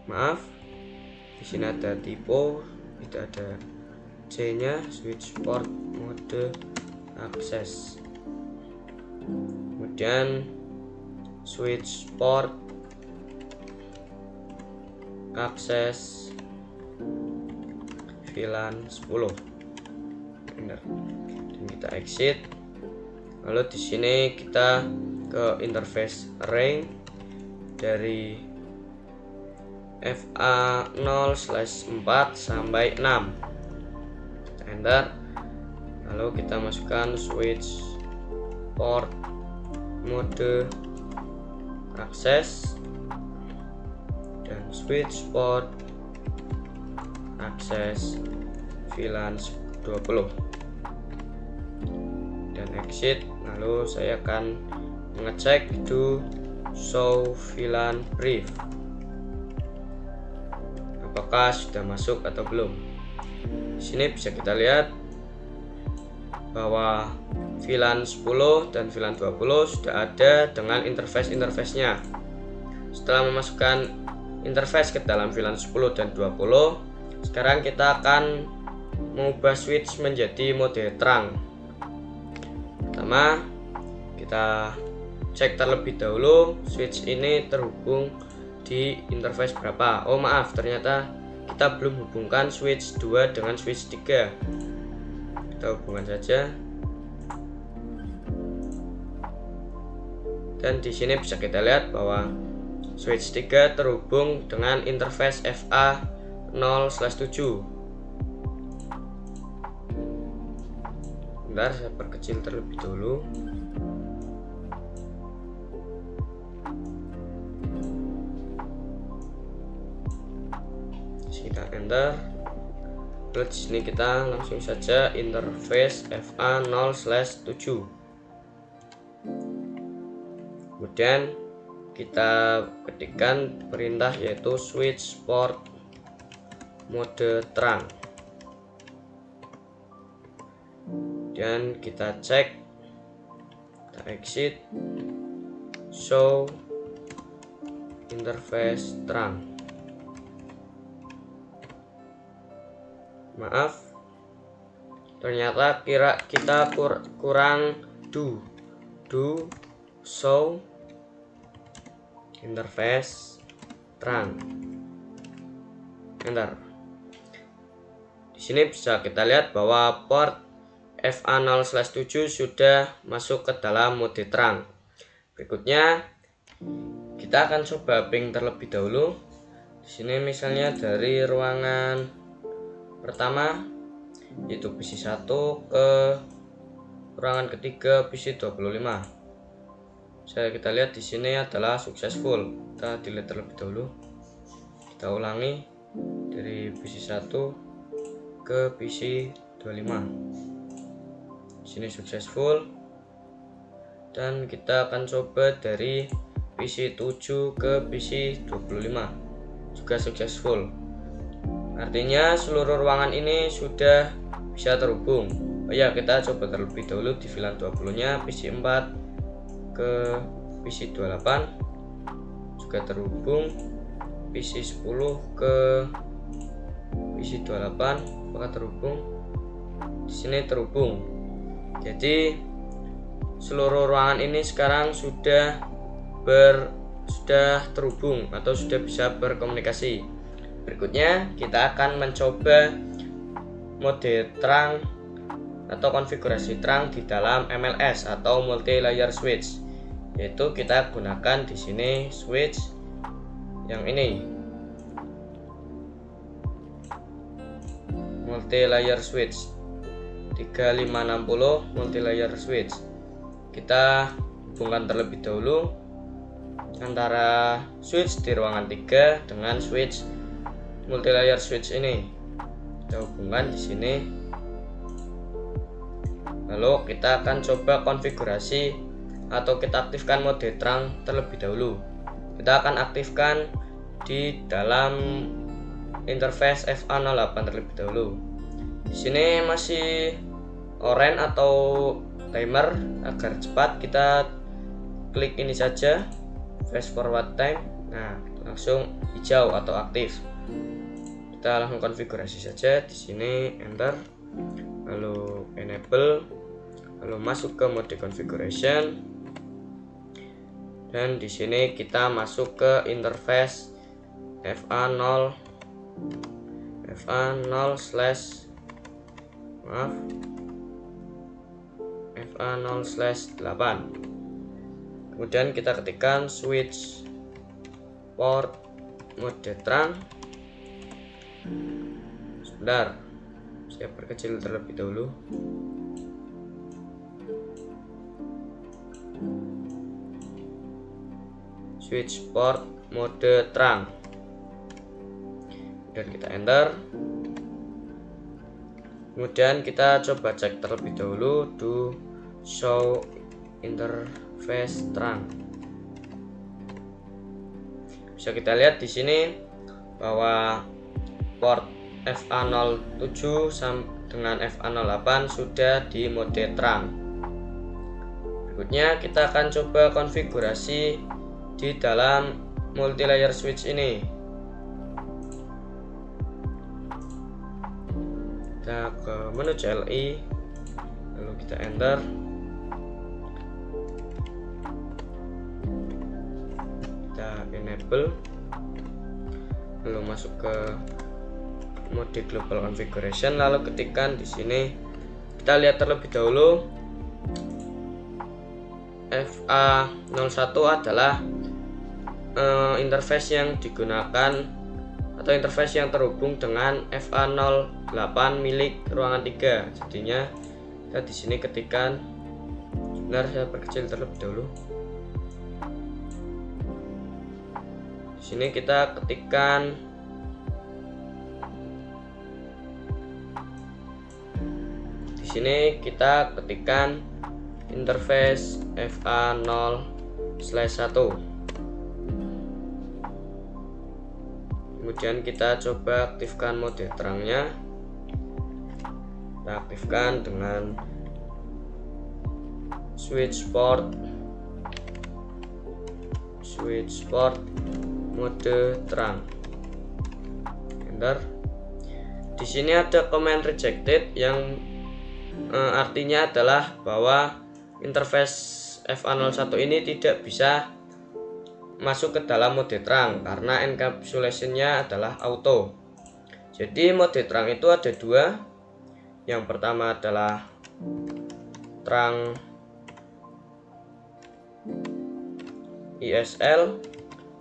Maaf, di sini ada typo, tidak ada C-nya. Switch port mode akses. Kemudian switch port akses VLAN 10. Benar. Dan kita exit. Lalu di sini kita ke interface array dari FA 0/4 sampai 6. Kita enter. Lalu kita masukkan switch port mode akses dan switch port akses VLAN 20 dan exit. Lalu saya akan mengecek to show VLAN brief, apakah sudah masuk atau belum. Di sini bisa kita lihat bahwa VLAN 10 dan VLAN 20 sudah ada dengan interface-nya. Setelah memasukkan interface ke dalam VLAN 10 dan 20, sekarang kita akan mengubah switch menjadi mode terang. Pertama, kita cek terlebih dahulu switch ini terhubung di interface berapa. Oh maaf, ternyata kita belum hubungkan switch 2 dengan switch 3. Kita hubungkan saja. Dan di sini bisa kita lihat bahwa switch 3 terhubung dengan interface FA 0/7. Bentar, saya perkecil terlebih dahulu. Kita enter. Lalu di sini kita langsung saja interface FA 0/7. Kemudian kita ketikkan perintah yaitu switch port mode terang. Dan kita cek, kita exit, show interface terang. Maaf, ternyata kita kurang do show interface terang. Enter. Di sini bisa kita lihat bahwa port FA 0/7 sudah masuk ke dalam mode terang. Berikutnya kita akan coba ping terlebih dahulu. Di sini misalnya dari ruangan pertama yaitu PC1 ke ruangan ketiga PC25. Kita lihat di sini adalah successful. Kita delete terlebih dahulu. Kita ulangi dari PC1 ke PC 25. Di sini successful, dan kita akan coba dari PC 7 ke PC 25 juga successful. Artinya seluruh ruangan ini sudah bisa terhubung. Oh ya, kita coba terlebih dahulu di VLAN 20 nya PC 4 ke PC 28 juga terhubung, PC 10 ke PC 28 apakah terhubung? Di sini terhubung. Jadi seluruh ruangan ini sekarang sudah terhubung atau sudah bisa berkomunikasi. Berikutnya kita akan mencoba mode terang atau konfigurasi terang di dalam MLS atau multi layer switch, yaitu kita gunakan di sini switch yang ini, multi layer switch 3560 multi layer switch. Kita hubungkan terlebih dahulu antara switch di ruangan 3 dengan switch multi layer switch ini. Kita hubungkan di sini. Lalu kita akan coba konfigurasi atau kita aktifkan mode terang terlebih dahulu. Kita akan aktifkan di dalam interface FA08 terlebih dahulu. Di sini masih orange atau timer. Agar cepat kita klik ini saja, fast forward time. Nah, langsung hijau atau aktif. Kita langsung konfigurasi saja di sini, enter, lalu enable, lalu masuk ke mode configuration, dan di sini kita masuk ke interface FA0 FA0/8. Kemudian kita ketikkan switch port mode terang. Sebentar, saya perkecil terlebih dahulu. Switch port mode terang, dan kita enter. Kemudian kita coba cek terlebih dahulu do show interface terang. Bisa kita lihat di sini bahwa port FA07 dengan FA08 sudah di mode terang. Berikutnya kita akan coba konfigurasi di dalam multi layer switch ini. Kita ke menu CLI, lalu kita enter. Kita enable, lalu masuk ke mode global configuration, lalu ketikkan di sini. Kita lihat terlebih dahulu FA01 adalah interface yang digunakan atau interface yang terhubung dengan FA08 milik ruangan 3. Jadinya kita di sini ketikkan, sebentar saya perkecil terlebih dahulu. Di sini kita ketikkan interface FA0/1. Kemudian kita coba aktifkan mode terangnya. Kita aktifkan dengan switch port mode terang. Enter. Di sini ada command rejected yang artinya adalah bahwa interface FA01 ini tidak bisa masuk ke dalam mode terang karena encapsulation-nya adalah auto. Jadi mode terang itu ada dua. Yang pertama adalah terang ISL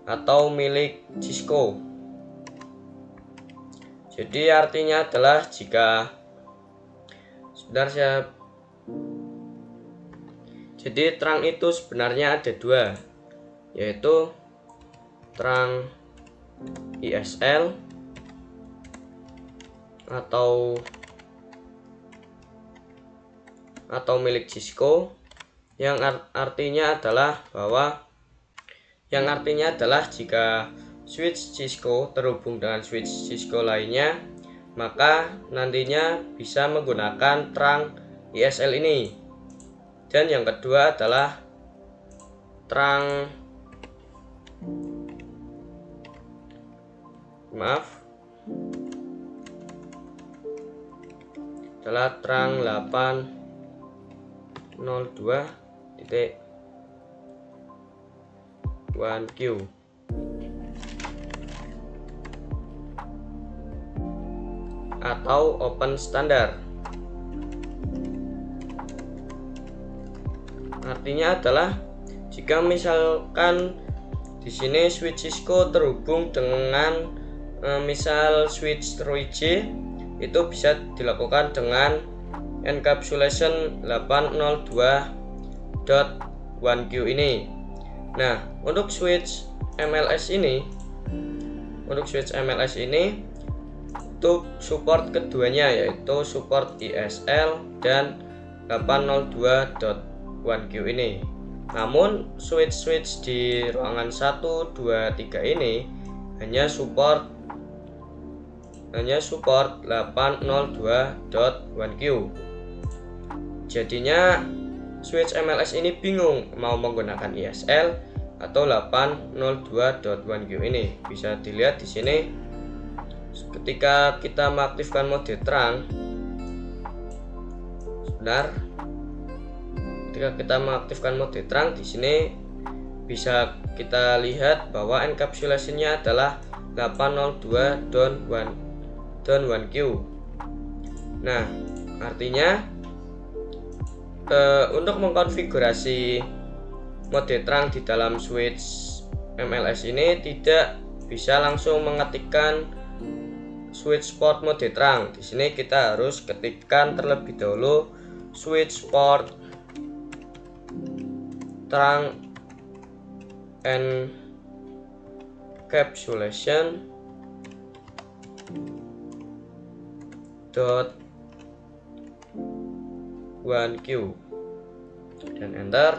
atau milik Cisco. Jadi artinya adalah jika jadi terang itu sebenarnya ada dua, yaitu terang ISL atau milik Cisco, yang artinya adalah jika switch Cisco terhubung dengan switch Cisco lainnya, maka nantinya bisa menggunakan terang ISL ini. Dan yang kedua adalah terang 802.1Q atau open standard. Artinya adalah jika misalkan di sini switch Cisco terhubung dengan misal switch 3G, itu bisa dilakukan dengan encapsulation 802.1Q ini. Nah, untuk switch MLS ini itu support keduanya, yaitu support ISL dan 802.1Q ini. Namun switch di ruangan 1, 2, 3 ini hanya support 802.1Q. Jadinya switch MLS ini bingung mau menggunakan ISL atau 802.1Q ini. Bisa dilihat di sini ketika kita mengaktifkan mode terang. Ketika kita mengaktifkan mode terang, di sini bisa kita lihat bahwa encapsulation-nya adalah 802.1Q. Nah, artinya untuk mengkonfigurasi mode terang di dalam switch MLS ini tidak bisa langsung mengetikkan switch port mode terang. Di sini kita harus ketikkan terlebih dahulu switch port terang encapsulation .1Q dan enter.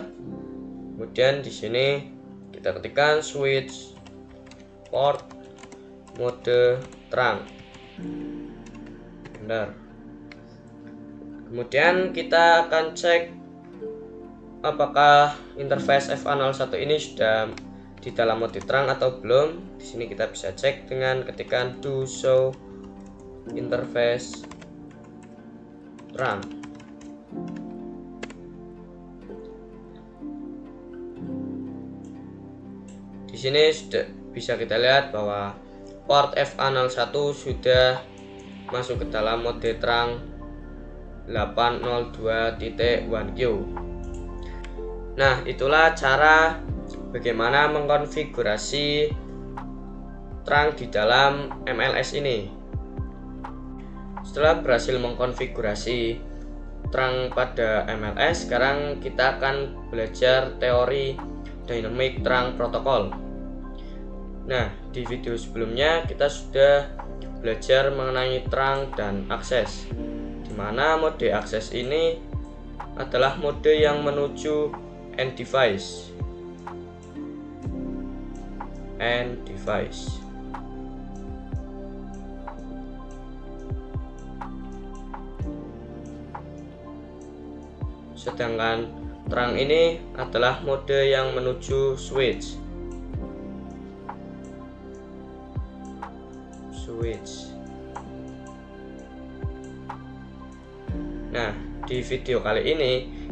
Kemudian di sini kita ketikkan switch port mode terang, enter. Kemudian kita akan cek apakah interface FA01 ini sudah di dalam mode terang atau belum. Di sini kita bisa cek dengan ketikan do show interface terang. Di sini sudah bisa kita lihat bahwa port FA01 sudah masuk ke dalam mode terang 802.1Q. Nah, itulah cara bagaimana mengkonfigurasi terang di dalam MLS ini. Setelah berhasil mengkonfigurasi terang pada MLS, sekarang kita akan belajar teori dynamic terang protokol. Nah, di video sebelumnya kita sudah belajar mengenai terang dan akses, di mana mode akses ini adalah mode yang menuju end device. Sedangkan terang ini adalah mode yang menuju switch. Nah, di video kali ini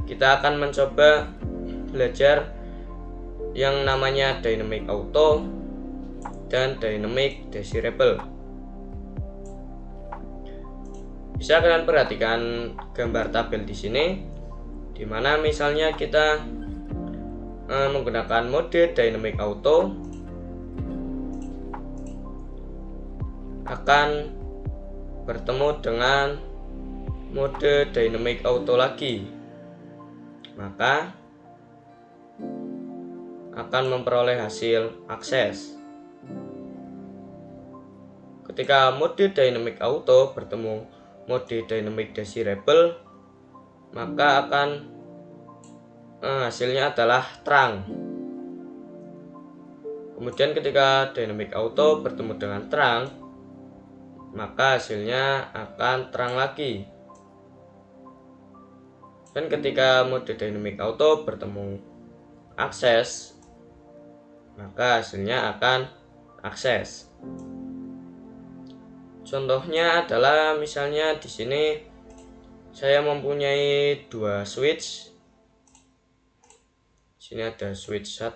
kita akan mencoba belajar yang namanya dynamic auto dan dynamic desirable. Bisa kalian perhatikan gambar tabel di sini, di mana misalnya kita menggunakan mode dynamic auto akan bertemu dengan mode dynamic auto lagi, maka akan memperoleh hasil akses. ketika mode dynamic auto bertemu mode dynamic desirable, maka akan hasilnya adalah terang. Kemudian ketika dynamic auto bertemu dengan terang, maka hasilnya akan terang lagi. Dan ketika mode dynamic auto bertemu akses, maka hasilnya akan akses. Contohnya adalah misalnya di sini saya mempunyai dua switch. Sini ada switch 1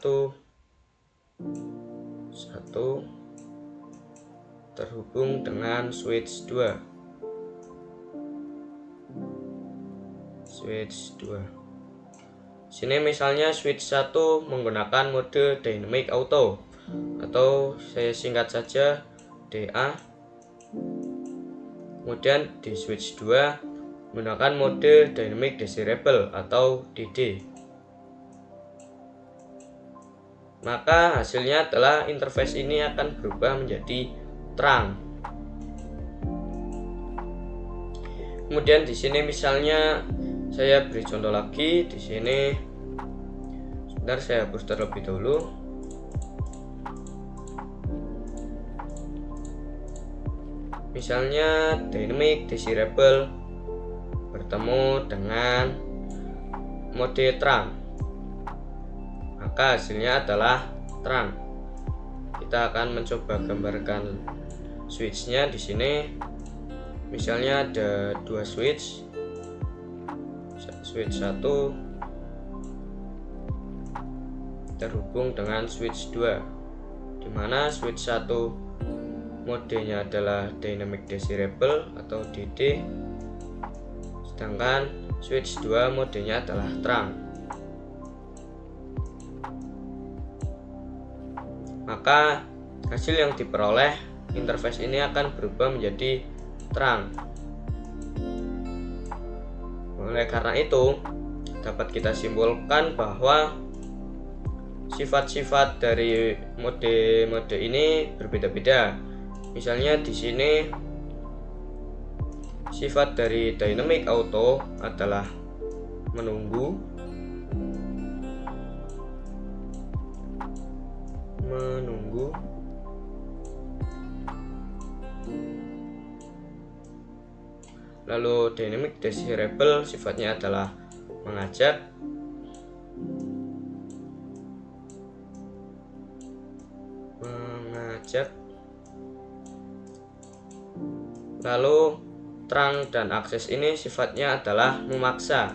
terhubung dengan switch 2. Sini misalnya switch 1 menggunakan mode dynamic auto, atau saya singkat saja DA. Kemudian di switch 2 menggunakan mode dynamic desirable atau DD. Maka hasilnya adalah interface ini akan berubah menjadi terang. Kemudian di sini misalnya saya beri contoh lagi. Di sini sebentar, saya hapus terlebih dahulu. Misalnya dynamic desirable bertemu dengan mode terang, maka hasilnya adalah terang. Kita akan mencoba gambarkan switchnya di sini. Misalnya ada dua switch 1 terhubung dengan switch 2, di mana switch 1 modenya adalah dynamic desirable atau DD, sedangkan switch 2 modenya adalah terang. Maka hasil yang diperoleh interface ini akan berubah menjadi terang. Oleh karena itu, dapat kita simpulkan bahwa sifat-sifat dari mode-mode ini berbeda-beda. Misalnya di sini sifat dari dynamic auto adalah menunggu. Lalu dynamic desirable sifatnya adalah mengajak. Lalu terang dan akses ini sifatnya adalah memaksa.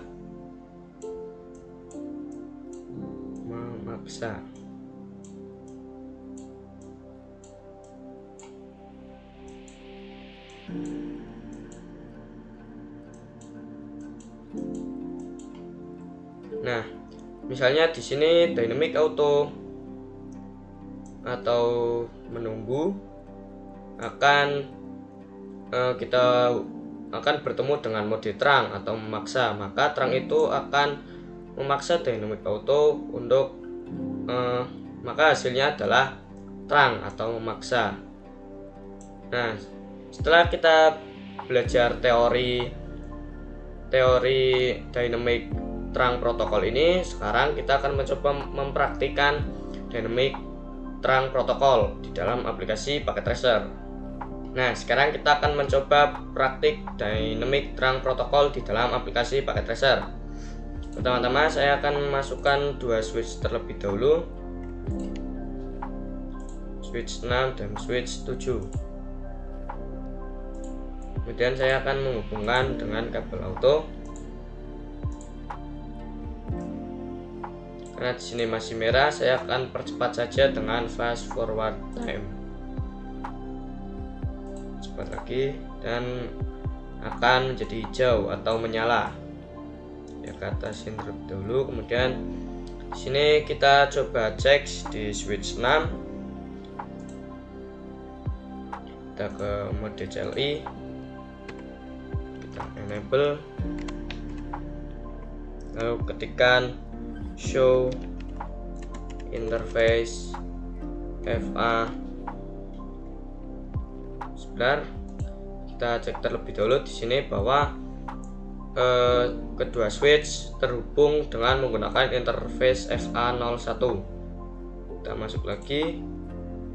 Nah, misalnya di sini dynamic auto atau menunggu kita akan bertemu dengan mode terang atau memaksa. Maka terang itu akan memaksa dynamic auto untuk maka hasilnya adalah terang atau memaksa. Nah, setelah kita belajar teori dynamic terang protokol ini, sekarang kita akan mencoba mempraktikkan dynamic terang protokol di dalam aplikasi Packet Tracer. Nah, sekarang kita akan mencoba praktik dynamic terang protokol di dalam aplikasi Packet Tracer. Pertama-tama saya akan memasukkan dua switch terlebih dahulu, switch 6 dan switch 7. Kemudian saya akan menghubungkan dengan kabel auto. Karena di sini masih merah, saya akan percepat saja dengan fast forward time. Cepat lagi, dan akan menjadi hijau atau menyala. Ya, ke atasin terlebih dahulu. Kemudian di sini kita coba cek di switch 6. Kita ke mode CLI, kita enable, lalu ketikkan show interface FA Sebentar, kita cek terlebih dahulu di sini bahwa kedua switch terhubung dengan menggunakan interface FA01. Kita masuk lagi.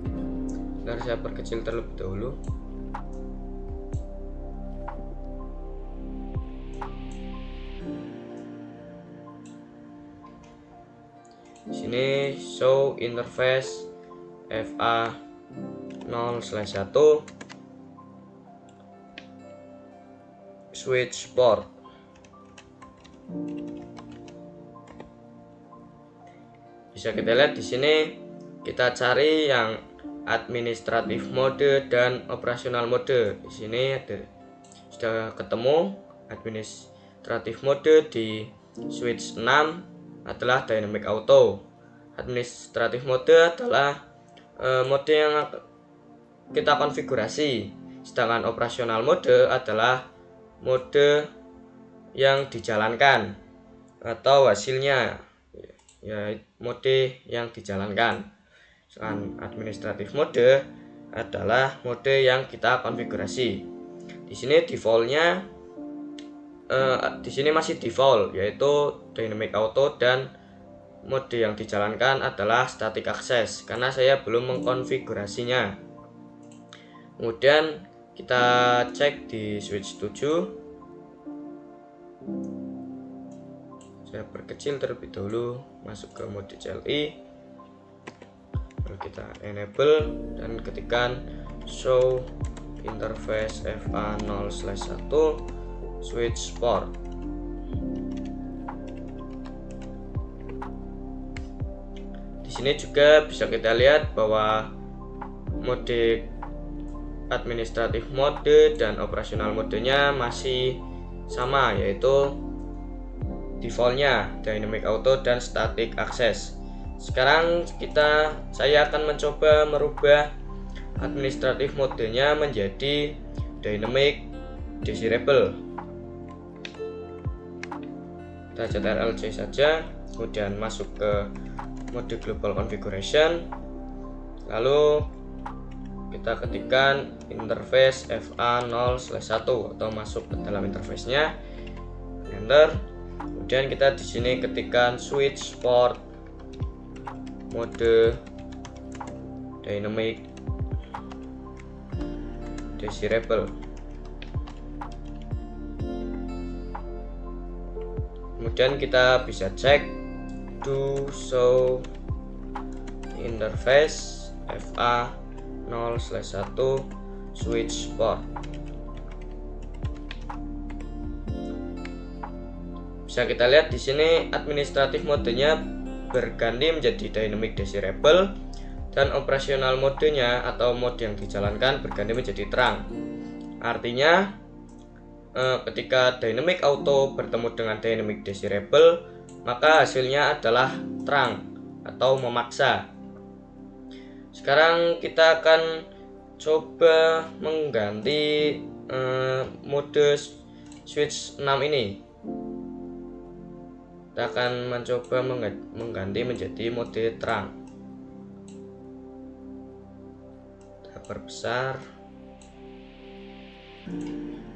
Sebentar, saya perkecil terlebih dahulu. Di sini show interface FA0/1 switch port. Bisa kita lihat di sini, kita cari yang administratif mode dan operasional mode. Di sini sudah ketemu administratif mode di switch 6 adalah dynamic auto. Administratif mode adalah mode yang kita konfigurasi, sedangkan operasional mode adalah mode yang dijalankan atau hasilnya, ya mode yang dijalankan. Sedangkan administratif mode adalah mode yang kita konfigurasi. Di sini defaultnya di sini masih default, yaitu dynamic auto, dan mode yang dijalankan adalah static access karena saya belum mengkonfigurasinya. Kemudian kita cek di switch 7. Saya perkecil terlebih dahulu, masuk ke mode CLI, lalu kita enable dan ketikkan show interface FA0/1 switch port. Di sini juga bisa kita lihat bahwa mode administratif mode dan operasional modenya masih sama, yaitu defaultnya dynamic auto dan static access. Sekarang saya akan mencoba merubah administratif modenya menjadi dynamic desirable. Kita Ctrl+C saja, kemudian masuk ke mode global configuration, lalu kita ketikkan interface FA0/1 atau masuk ke dalam interface-nya, enter. Kemudian kita di sini ketikkan switch port mode dynamic desirable. Kemudian kita bisa cek do show interface FA0/1 switch port. Bisa kita lihat di sini administratif modenya berganti menjadi dynamic desirable dan operasional modenya atau mode yang dijalankan berganti menjadi terang. Artinya ketika dynamic auto bertemu dengan dynamic desirable, maka hasilnya adalah terang atau memaksa. Sekarang kita akan coba mengganti mode switch 6 ini. Kita akan mencoba mengganti menjadi mode terang. Kita perbesar.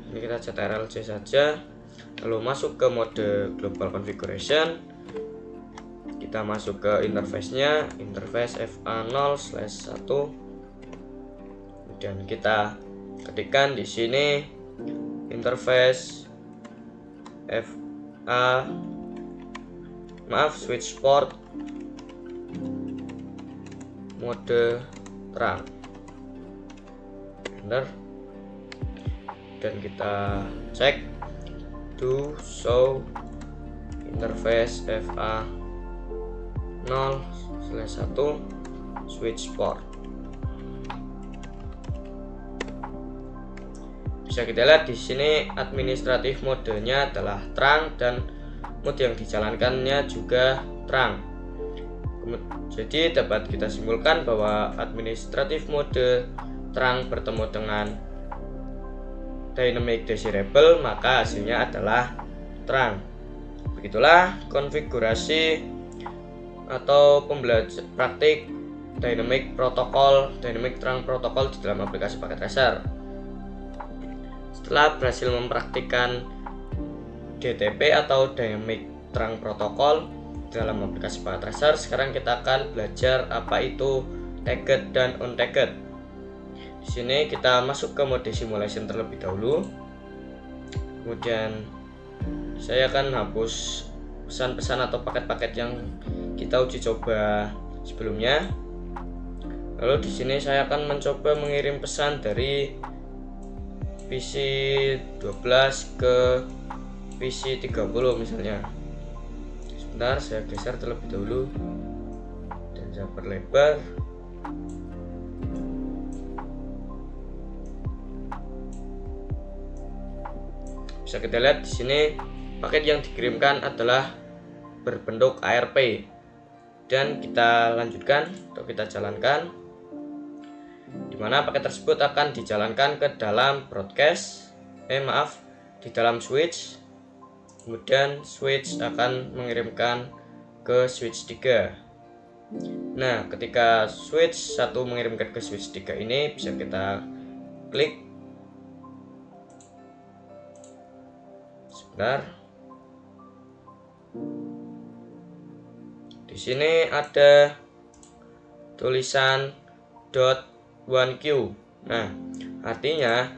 Ini kita Ctrl+C saja, lalu masuk ke mode global configuration. Kita masuk ke interface-nya, interface FA0/1. Kemudian kita ketikkan di sini interface switch port mode terang, enter. Dan kita cek do show interface FA0/1 switch port. Bisa kita lihat di sini administratif modenya adalah terang dan mode yang dijalankannya juga terang. Jadi dapat kita simpulkan bahwa administratif mode terang bertemu dengan dynamic desirable, maka hasilnya adalah terang. Begitulah konfigurasi atau pembelajaran praktik dynamic terang protokol di dalam aplikasi Packet Tracer. Setelah berhasil mempraktikkan DTP atau Dynamic Trunk Protocol dalam aplikasi packet tracer, sekarang kita akan belajar apa itu tagged dan untagged. Di sini kita masuk ke mode simulation terlebih dahulu. Kemudian saya akan hapus pesan-pesan atau paket-paket yang kita uji coba sebelumnya. Lalu di sini saya akan mencoba mengirim pesan dari PC 12 ke PC 30 misalnya. Sebentar, saya geser terlebih dahulu dan saya perlebar. Bisa kita lihat di sini paket yang dikirimkan adalah berbentuk ARP, dan kita lanjutkan atau kita jalankan, di mana paket tersebut akan dijalankan ke dalam broadcast, di dalam switch. Kemudian switch akan mengirimkan ke switch 3. Nah, ketika switch 1 mengirimkan ke switch 3 ini, bisa kita klik. Sebentar. Di sini ada tulisan .1Q. Nah, artinya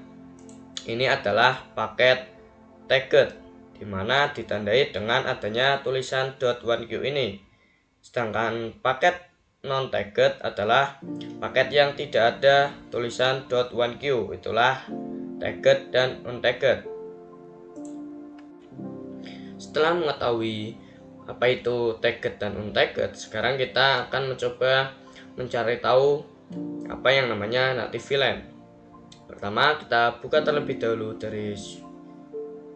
ini adalah paket tagged, di mana ditandai dengan adanya tulisan .1Q ini. Sedangkan paket non-tagged adalah paket yang tidak ada tulisan .1Q, itulah tagged dan untagged. Setelah mengetahui apa itu tagged dan untagged, sekarang kita akan mencoba mencari tahu apa yang namanya native VLAN. Pertama, kita buka terlebih dahulu dari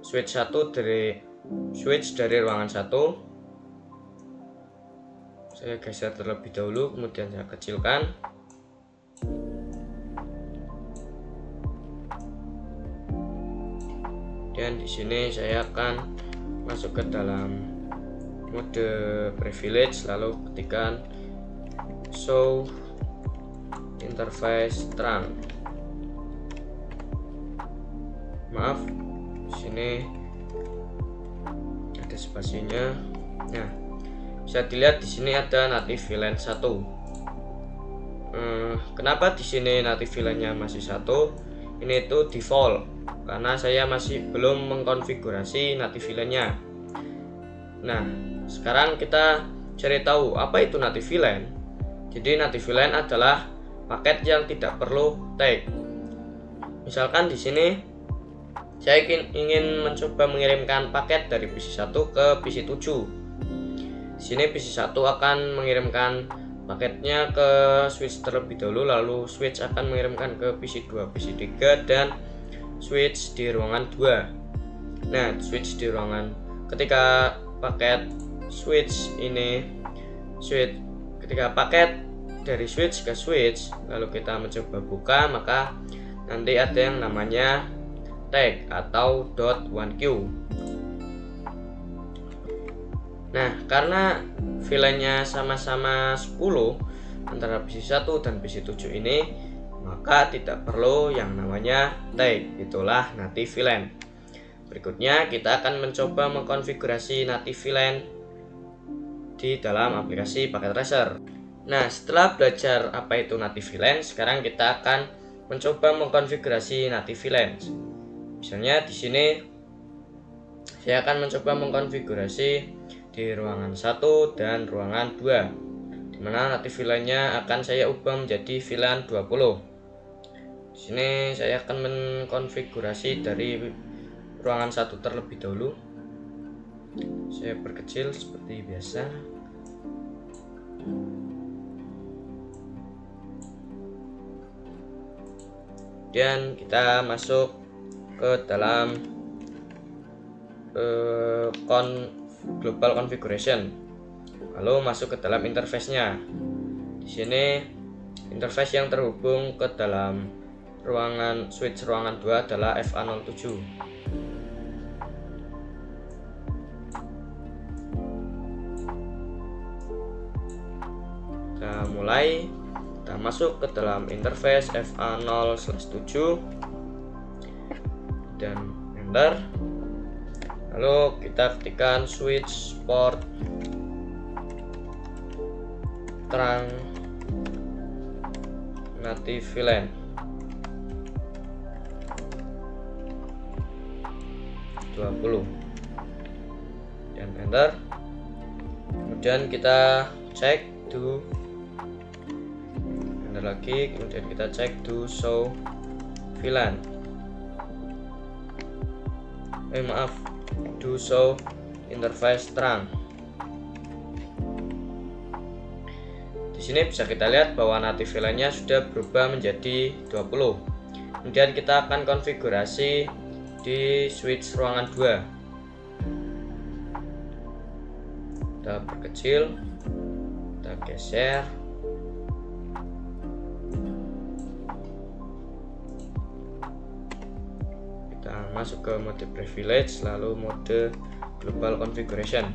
switch 1 dari ruangan 1. Saya geser terlebih dahulu, kemudian saya kecilkan. Dan di sini saya akan masuk ke dalam mode privilege, lalu ketikkan show interface trunk. Maaf, di sini ada spasinya. Nah, bisa dilihat di sini ada native VLAN 1. Kenapa di sini native VLAN-nya masih 1? Ini itu default, karena saya masih belum mengkonfigurasi native VLAN-nya. Nah, sekarang kita cari tahu apa itu native VLAN. Jadi native VLAN adalah paket yang tidak perlu tag. Misalkan di sini saya ingin mencoba mengirimkan paket dari PC 1 ke PC 7. Di sini PC 1 akan mengirimkan paketnya ke switch terlebih dahulu, lalu switch akan mengirimkan ke PC 2, PC 3, dan switch di ruangan 2. Nah, switch di ruangan, ketika paket ketika paket dari switch ke switch lalu kita mencoba buka, maka nanti ada yang namanya tag atau .1Q. Nah, karena VLAN-nya sama-sama 10 antara PC 1 dan PC 7 ini, maka tidak perlu yang namanya tag, itulah native VLAN. Berikutnya kita akan mencoba mengkonfigurasi native VLAN di dalam aplikasi packet tracer. Nah, setelah belajar apa itu native VLAN, sekarang kita akan mencoba mengkonfigurasi native VLAN. Misalnya di sini saya akan mencoba mengkonfigurasi di ruangan 1 dan ruangan 2, di mana native VLAN-nya akan saya ubah menjadi VLAN 20. Di sini saya akan mengkonfigurasi dari ruangan 1 terlebih dahulu. Saya perkecil seperti biasa. Dan kita masuk ke dalam global configuration, lalu masuk ke dalam interface-nya. Di sini interface yang terhubung ke dalam ruangan switch ruangan 2 adalah FA07. Kita mulai, kita masuk ke dalam interface FA0/7, dan enter. Lalu kita ketikkan switch port terang native VLAN. Dan enter. Kemudian kita cek do, enter lagi, kemudian kita cek do show VLAN. Do show interface terang. Di sini bisa kita lihat bahwa native VLAN-nya sudah berubah menjadi 20. Kemudian kita akan konfigurasi di switch ruangan 2. Kita perkecil, kita geser, kita masuk ke mode privilege, lalu mode global configuration,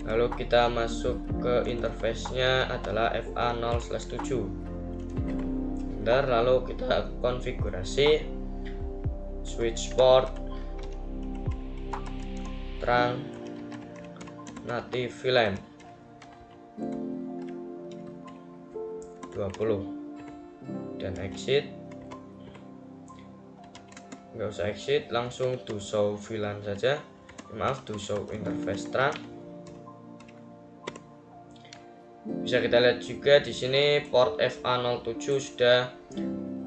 lalu kita masuk ke interface-nya adalah FA0/7. Bentar, lalu kita konfigurasi switch port terang native VLAN 20 dan exit. Nggak usah exit, langsung do show VLAN saja. Do show interface terang. Bisa kita lihat juga di sini port FA07 sudah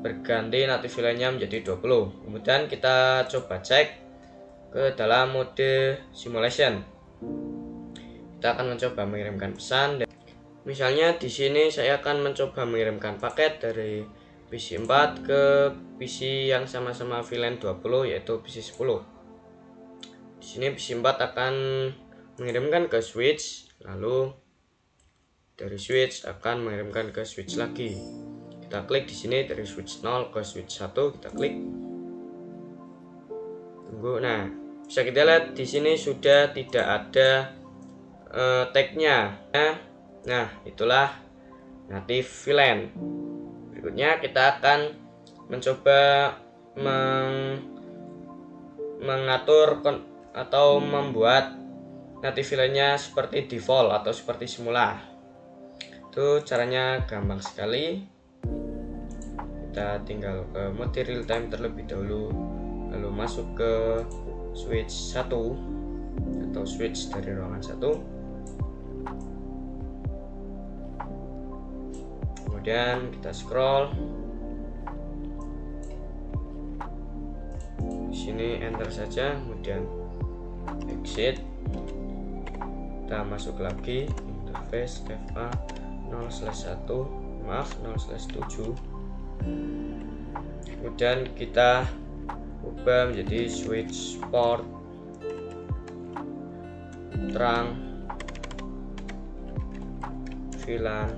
berganti native VLAN-nya menjadi 20. Kemudian kita coba cek ke dalam mode simulation. Kita akan mencoba mengirimkan pesan. Misalnya di sini saya akan mencoba mengirimkan paket dari PC 4 ke PC yang sama-sama VLAN 20, yaitu PC 10. Di sini PC 4 akan mengirimkan ke switch, lalu dari switch akan mengirimkan ke switch lagi. Kita klik di sini dari switch 0 ke switch 1, kita klik. Tunggu. Nah, bisa kita lihat di sini sudah tidak ada tagnya. Nah, itulah native VLAN. Berikutnya kita akan mencoba mengatur atau membuat native VLAN-nya seperti default atau seperti semula. Itu caranya gampang sekali. Kita tinggal ke mode real time terlebih dahulu, lalu masuk ke switch 1 atau switch dari ruangan 1. Kemudian kita scroll. Di sini enter saja, kemudian exit. Kita masuk lagi interface FA0/1, 0/7. Kemudian kita ubah menjadi switch port terang VLAN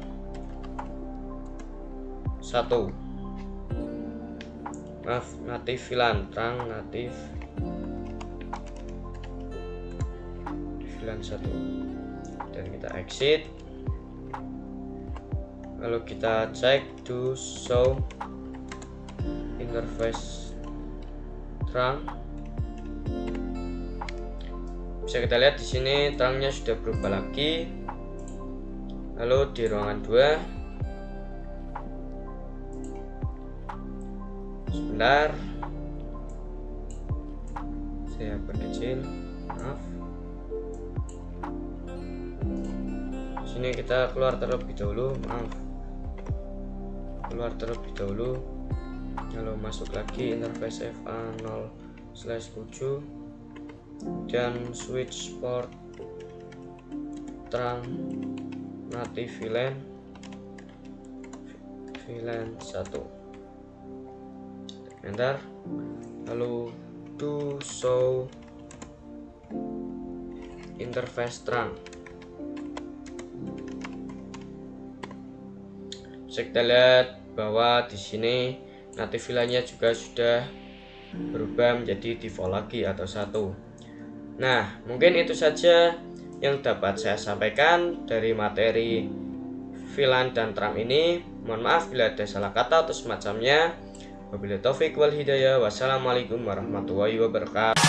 1. Native VLAN terang native VLAN 1. Dan kita exit. Lalu kita cek do show interface terang. Bisa kita lihat di sini terangnya sudah berubah lagi. Lalu di ruangan 2, sebentar, saya perkecil, maaf. Sini kita keluar terlebih dahulu, lalu masuk lagi interface FA0/7 dan switch port terang native VLAN 1. Enter, lalu do show interface terang. Bisa kita lihat bahwa di sini native VLAN-nya juga sudah berubah menjadi default lagi atau 1. Nah, mungkin itu saja yang dapat saya sampaikan dari materi VLAN dan terang ini. Mohon maaf bila ada salah kata atau semacamnya. Wabillahi taufik wal hidayah. Wassalamualaikum warahmatullahi wabarakatuh.